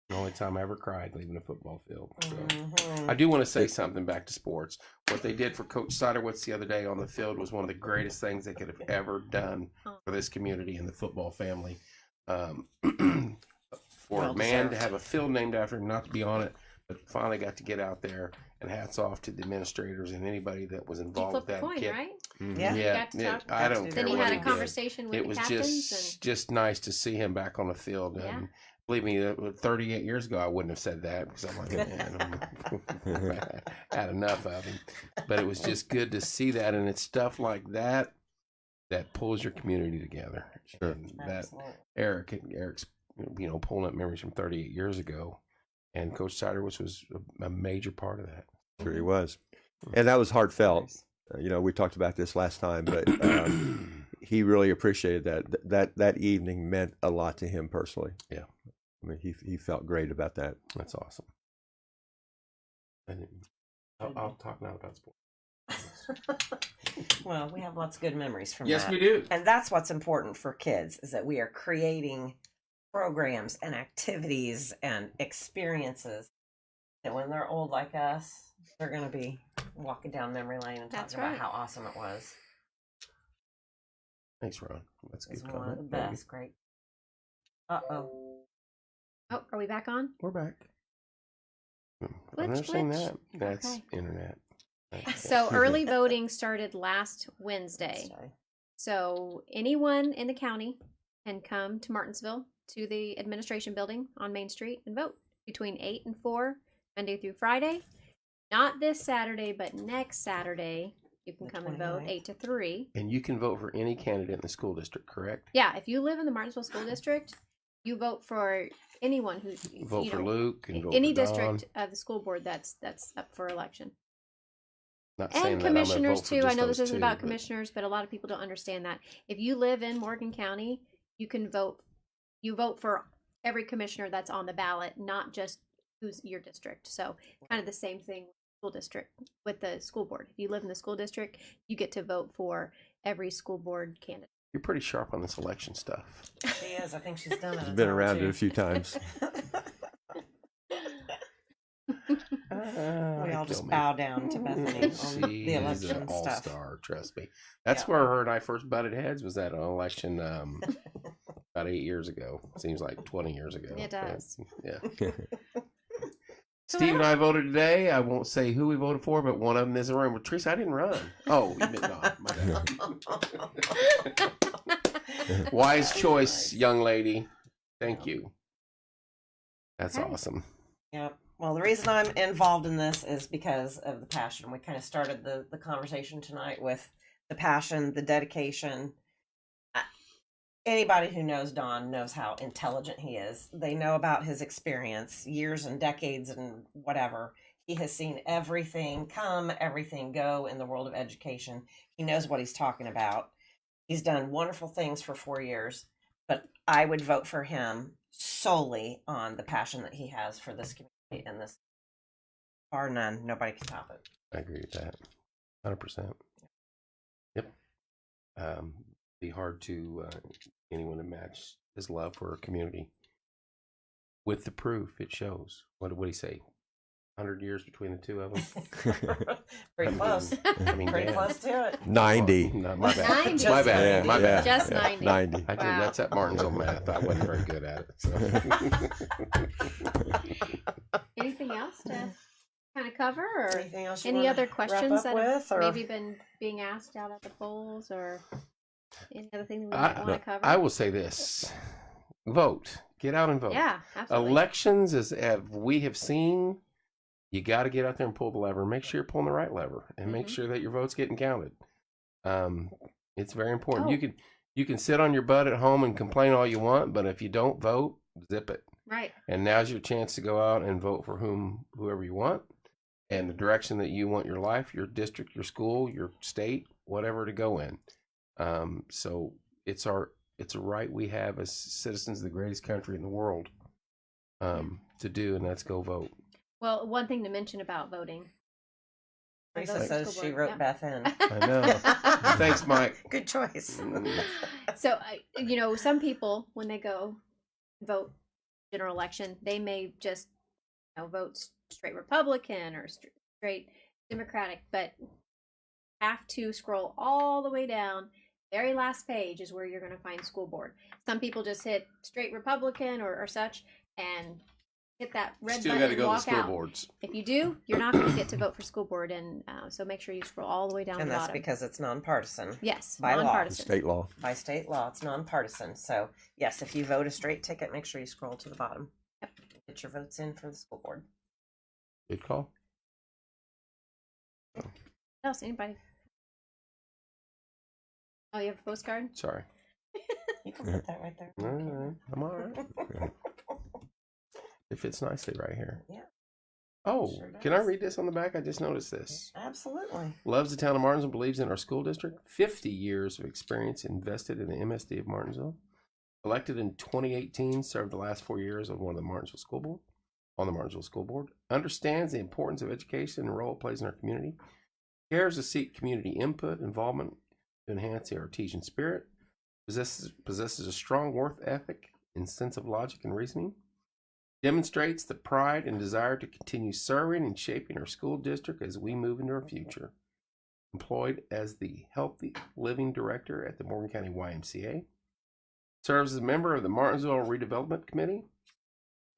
The only time I ever cried leaving a football field. So. I do want to say something back to sports. What they did for Coach Siderwitz the other day on the field was one of the greatest things they could have ever done for this community and the football family. For a man to have a field named after him, not to be on it, but finally got to get out there. And hats off to the administrators and anybody that was You involved with flipped that a coin, kid. right? Yeah. You Yeah, got to talk. I don't Then care Then you what had he a did. conversation with It the was captains. just nice to see him back on the field. Yeah. And believe me, 38 years ago, I wouldn't have said that because I'm like, man, I had enough of him. But it was just good to see that, and it's stuff like that that pulls your community together. Sure. And that Eric's pulling up memories from 38 years ago, and Coach Siderwitz was a major part of that. Sure he was. And that was heartfelt. We talked about this last time, but he really appreciated that evening meant a lot to him personally. Yeah. I mean, he felt great about that. That's awesome. And I'll talk now about sports. Well, we have lots of good memories from Yes, that. we do. And that's what's important for kids is that we are creating programs and activities and experiences that when they're old like us, they're going to be walking down memory lane and That's talking right. about how awesome it was. Thanks, Ron. That's a It's good one of the comment. Thank you. best. Great. Uh-oh. Oh, are we back on? We're back. I've Glitch, never seen glitch. that. That's Okay. internet. So early voting started last Wednesday. So anyone in the county can come to Martinsville to the administration building on Main Street and vote between 8 and 4, Monday through Friday. Not this Saturday, but next Saturday. You can The come and vote 29th. 8 to 3. And you can vote for any candidate in the school district, correct? Yeah, if you live in the Martinsville School District, you vote for anyone who Vote for Luke and vote any for Don. district of the school board that's up for election. Not saying And that I'm gonna commissioners vote for too. I just know those this isn't two, about but commissioners, but a lot of people don't understand that. If you live in Morgan County, you can vote. You vote for every commissioner that's on the ballot, not just who's your district. So kind of the same thing with the school district with the school board. If you live in the school district, you get to vote for every school board candidate. You're pretty sharp on this election stuff. She is. I think she's done it. He's a been time or around it two. a few times. We all just Kill me. bow down to Bethany on She the is election an stuff. all-star, trust me. That's Yeah. where her and I first butted heads, was at an election about 8 years ago. Seems like 20 years ago. It does. Yeah. Steve and I voted today. I won't say who we voted for, but one of them is in the room. Teresa, I didn't run. Oh, you did not. My bad. Wise choice, young lady. Thank you. That's Okay. awesome. Yep. Well, the reason I'm involved in this is because of the passion. We kind of started the conversation tonight with the passion, the dedication. Anybody who knows Don knows how intelligent he is. They know about his experience, years and decades and whatever. He has seen everything come, everything go in the world of education. He knows what he's talking about. He's done wonderful things for 4 years, but I would vote for him solely on the passion that he has for this community and this. Bar none, nobody can top it. I agree with that. 100%. Yep. Be hard to anyone to match his love for our community. With the proof, it shows. What did he say? 100 years between the two of them. Pretty I mean- close. I mean, Pretty damn. close to it. 90. No, my bad. 90. My bad. Yeah, My bad. Just 90. 90. I did, Wow. That's at Martinsville math. I wasn't very good at it. So. Anything else to kind of cover, or Anything else you any wanna other wrap questions up that with, have or maybe been being asked out at the polls, or any other thing that we might want to cover? I will say this: vote. Get out and vote. Yeah, absolutely. Elections, as we have seen, you got to get out there and pull the lever. Make sure you're pulling the right lever, and make Mhm. sure that your vote's getting counted. It's very important. Oh. You can sit on your butt at home and complain all you want, but if you don't vote, zip it. Right. And now's your chance to go out and vote for whoever you want, and the direction that you want your life, your district, your school, your state, whatever to go in. So it's a right we have as citizens of the greatest country in the world to do, and that's go vote. Well, one thing to mention about voting. I Teresa vote for says school she board, wrote yeah. Beth in. I know. Thanks, Mike. Good choice. So, some people, when they go vote general election, they may just vote straight Republican or straight Democratic, but have to scroll all the way down. Very last page is where you're going to find school board. Some people just hit straight Republican or such and hit that red Still button got to and go to walk school out. boards. If you do, you're not going to get to vote for school board, and so make sure you scroll all the way down And the that's bottom. because it's nonpartisan. Yes, by law. nonpartisan. State law. By state law, it's nonpartisan. So, yes, if you vote a straight ticket, make sure you scroll to the bottom. Yep. Get your votes in for the school board. Good call. What else? Anybody? Oh, you have a postcard? Sorry. You can put that right there. No, I'm all right. It fits nicely right here. Yeah. Oh, Sure can I does. read this on the back? I just noticed this. Absolutely. Loves the town of Martinsville, believes in our school district. 50 years of experience invested in the MSD of Martinsville. Elected in 2018, served the last 4 years on the Martinsville School Board. Understands the importance of education and role it plays in our community. Cares to seek community input, involvement to enhance the artesian spirit. Possesses a strong work ethic and sense of logic and reasoning. Demonstrates the pride and desire to continue serving and shaping our school district as we move into our future. Employed as the Healthy Living Director at the Morgan County YMCA. Serves as a member of the Martinsville Redevelopment Committee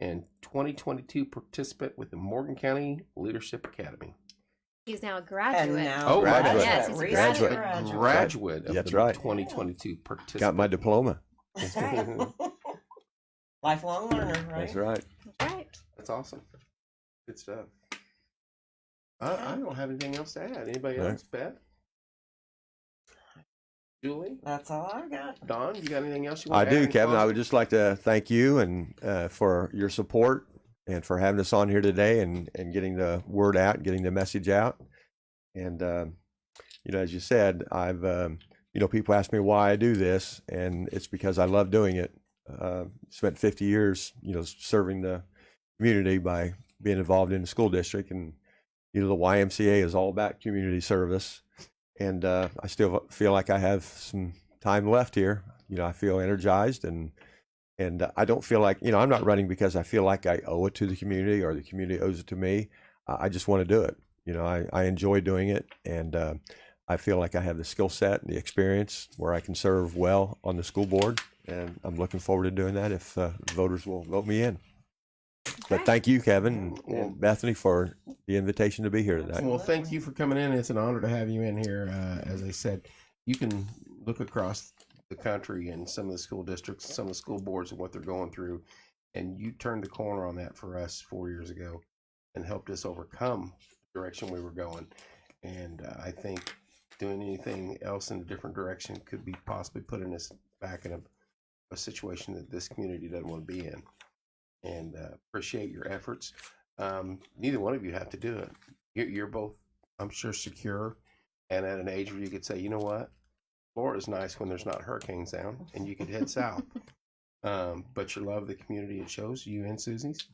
and 2022 participant with the Morgan County Leadership Academy. He's now a graduate. And now Oh, graduate. Yes, he's a Recent graduate. Graduate of That's the right. 2022 participant. Got my diploma. That's right. Lifelong learner, right? That's right. That's right. That's awesome. Good stuff. I don't have anything else to add. Anybody No. else? Beth? Julie? That's all I got. Don, you got anything else you I want to add? do, in Kevin. I closing? would just like to thank you and for your support and for having us on here today and getting the word out, getting the message out. And, as you said, I've, people ask me why I do this, and it's because I love doing it. Spent 50 years, serving the community by being involved in the school district. And, the YMCA is all about community service. And I still feel like I have some time left here. I feel energized and I don't feel like, I'm not running because I feel like I owe it to the community or the community owes it to me. I just want to do it. I enjoy doing it, and I feel like I have the skill set and the experience where I can serve well on the school board, and I'm looking forward to doing that if voters will vote me in. But Okay. thank you, Kevin and Bethany, for the invitation to be here tonight. Well, thank you for coming in. It's an honor to have you in here. As I said, you can look across the country and some of the school districts, some of the school boards and what they're going through. And you turned the corner on that for us 4 years ago and helped us overcome the direction we were going. And I think doing anything else in a different direction could be possibly putting us back in a situation that this community doesn't want to be in. And appreciate your efforts. Neither one of you have to do it. You're both, I'm sure, secure and at an age where you could say, you know what, Florida's nice when there's not hurricanes down, and you could head south. But you love the community it shows, you and Susie's.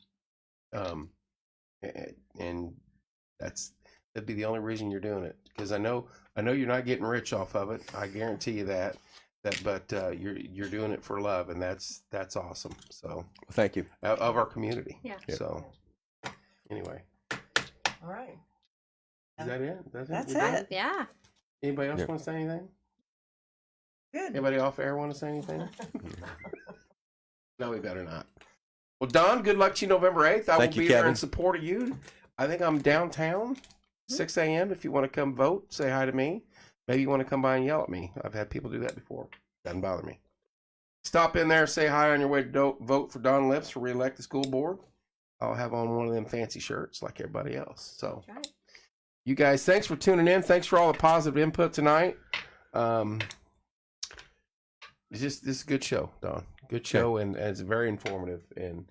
And that'd be the only reason you're doing it, because I know you're not getting rich off of it. I guarantee you that. But you're doing it for love, and that's awesome. So Thank you. of our community. Yeah. So anyway, All right. Is that it? That's We done? it. Yeah. Anybody else Yeah. want to say anything? Good. Anybody off air want to say anything? No, we better not. Well, Don, good luck to you November 8th. I Thank will you, be there in Kevin. support of you. I think I'm downtown, 6 a.m. If you want to come vote, say hi to me. Maybe you want to come by and yell at me. I've had people do that before. Doesn't bother me. Stop in there, say hi on your way to vote for Don Lips for re-elect the school board. I'll have on one of them fancy shirts like everybody else. So, That's right. you guys, thanks for tuning in. Thanks for all the positive input tonight. This is a good show, Don. Good show, and it's very informative and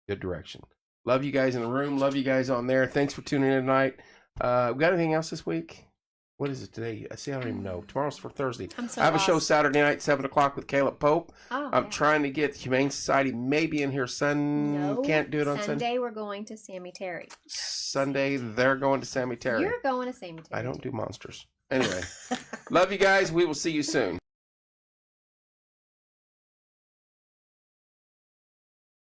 good direction. Love you guys in the room. Love you guys on there. Thanks for tuning in tonight. We got anything else this week? What is it today? I don't even know. Tomorrow's for Thursday. I'm so I have a show lost. Saturday night, 7 o'clock with Caleb Pope. Oh, I'm yeah. trying to get Humane Society maybe in here. No, Can't do it on Sunday. Sunday we're going to Sammy Terry. Sunday, they're going to Sammy Terry. You're going to Sammy Terry. I don't do monsters. Anyway, love you guys. We will see you soon.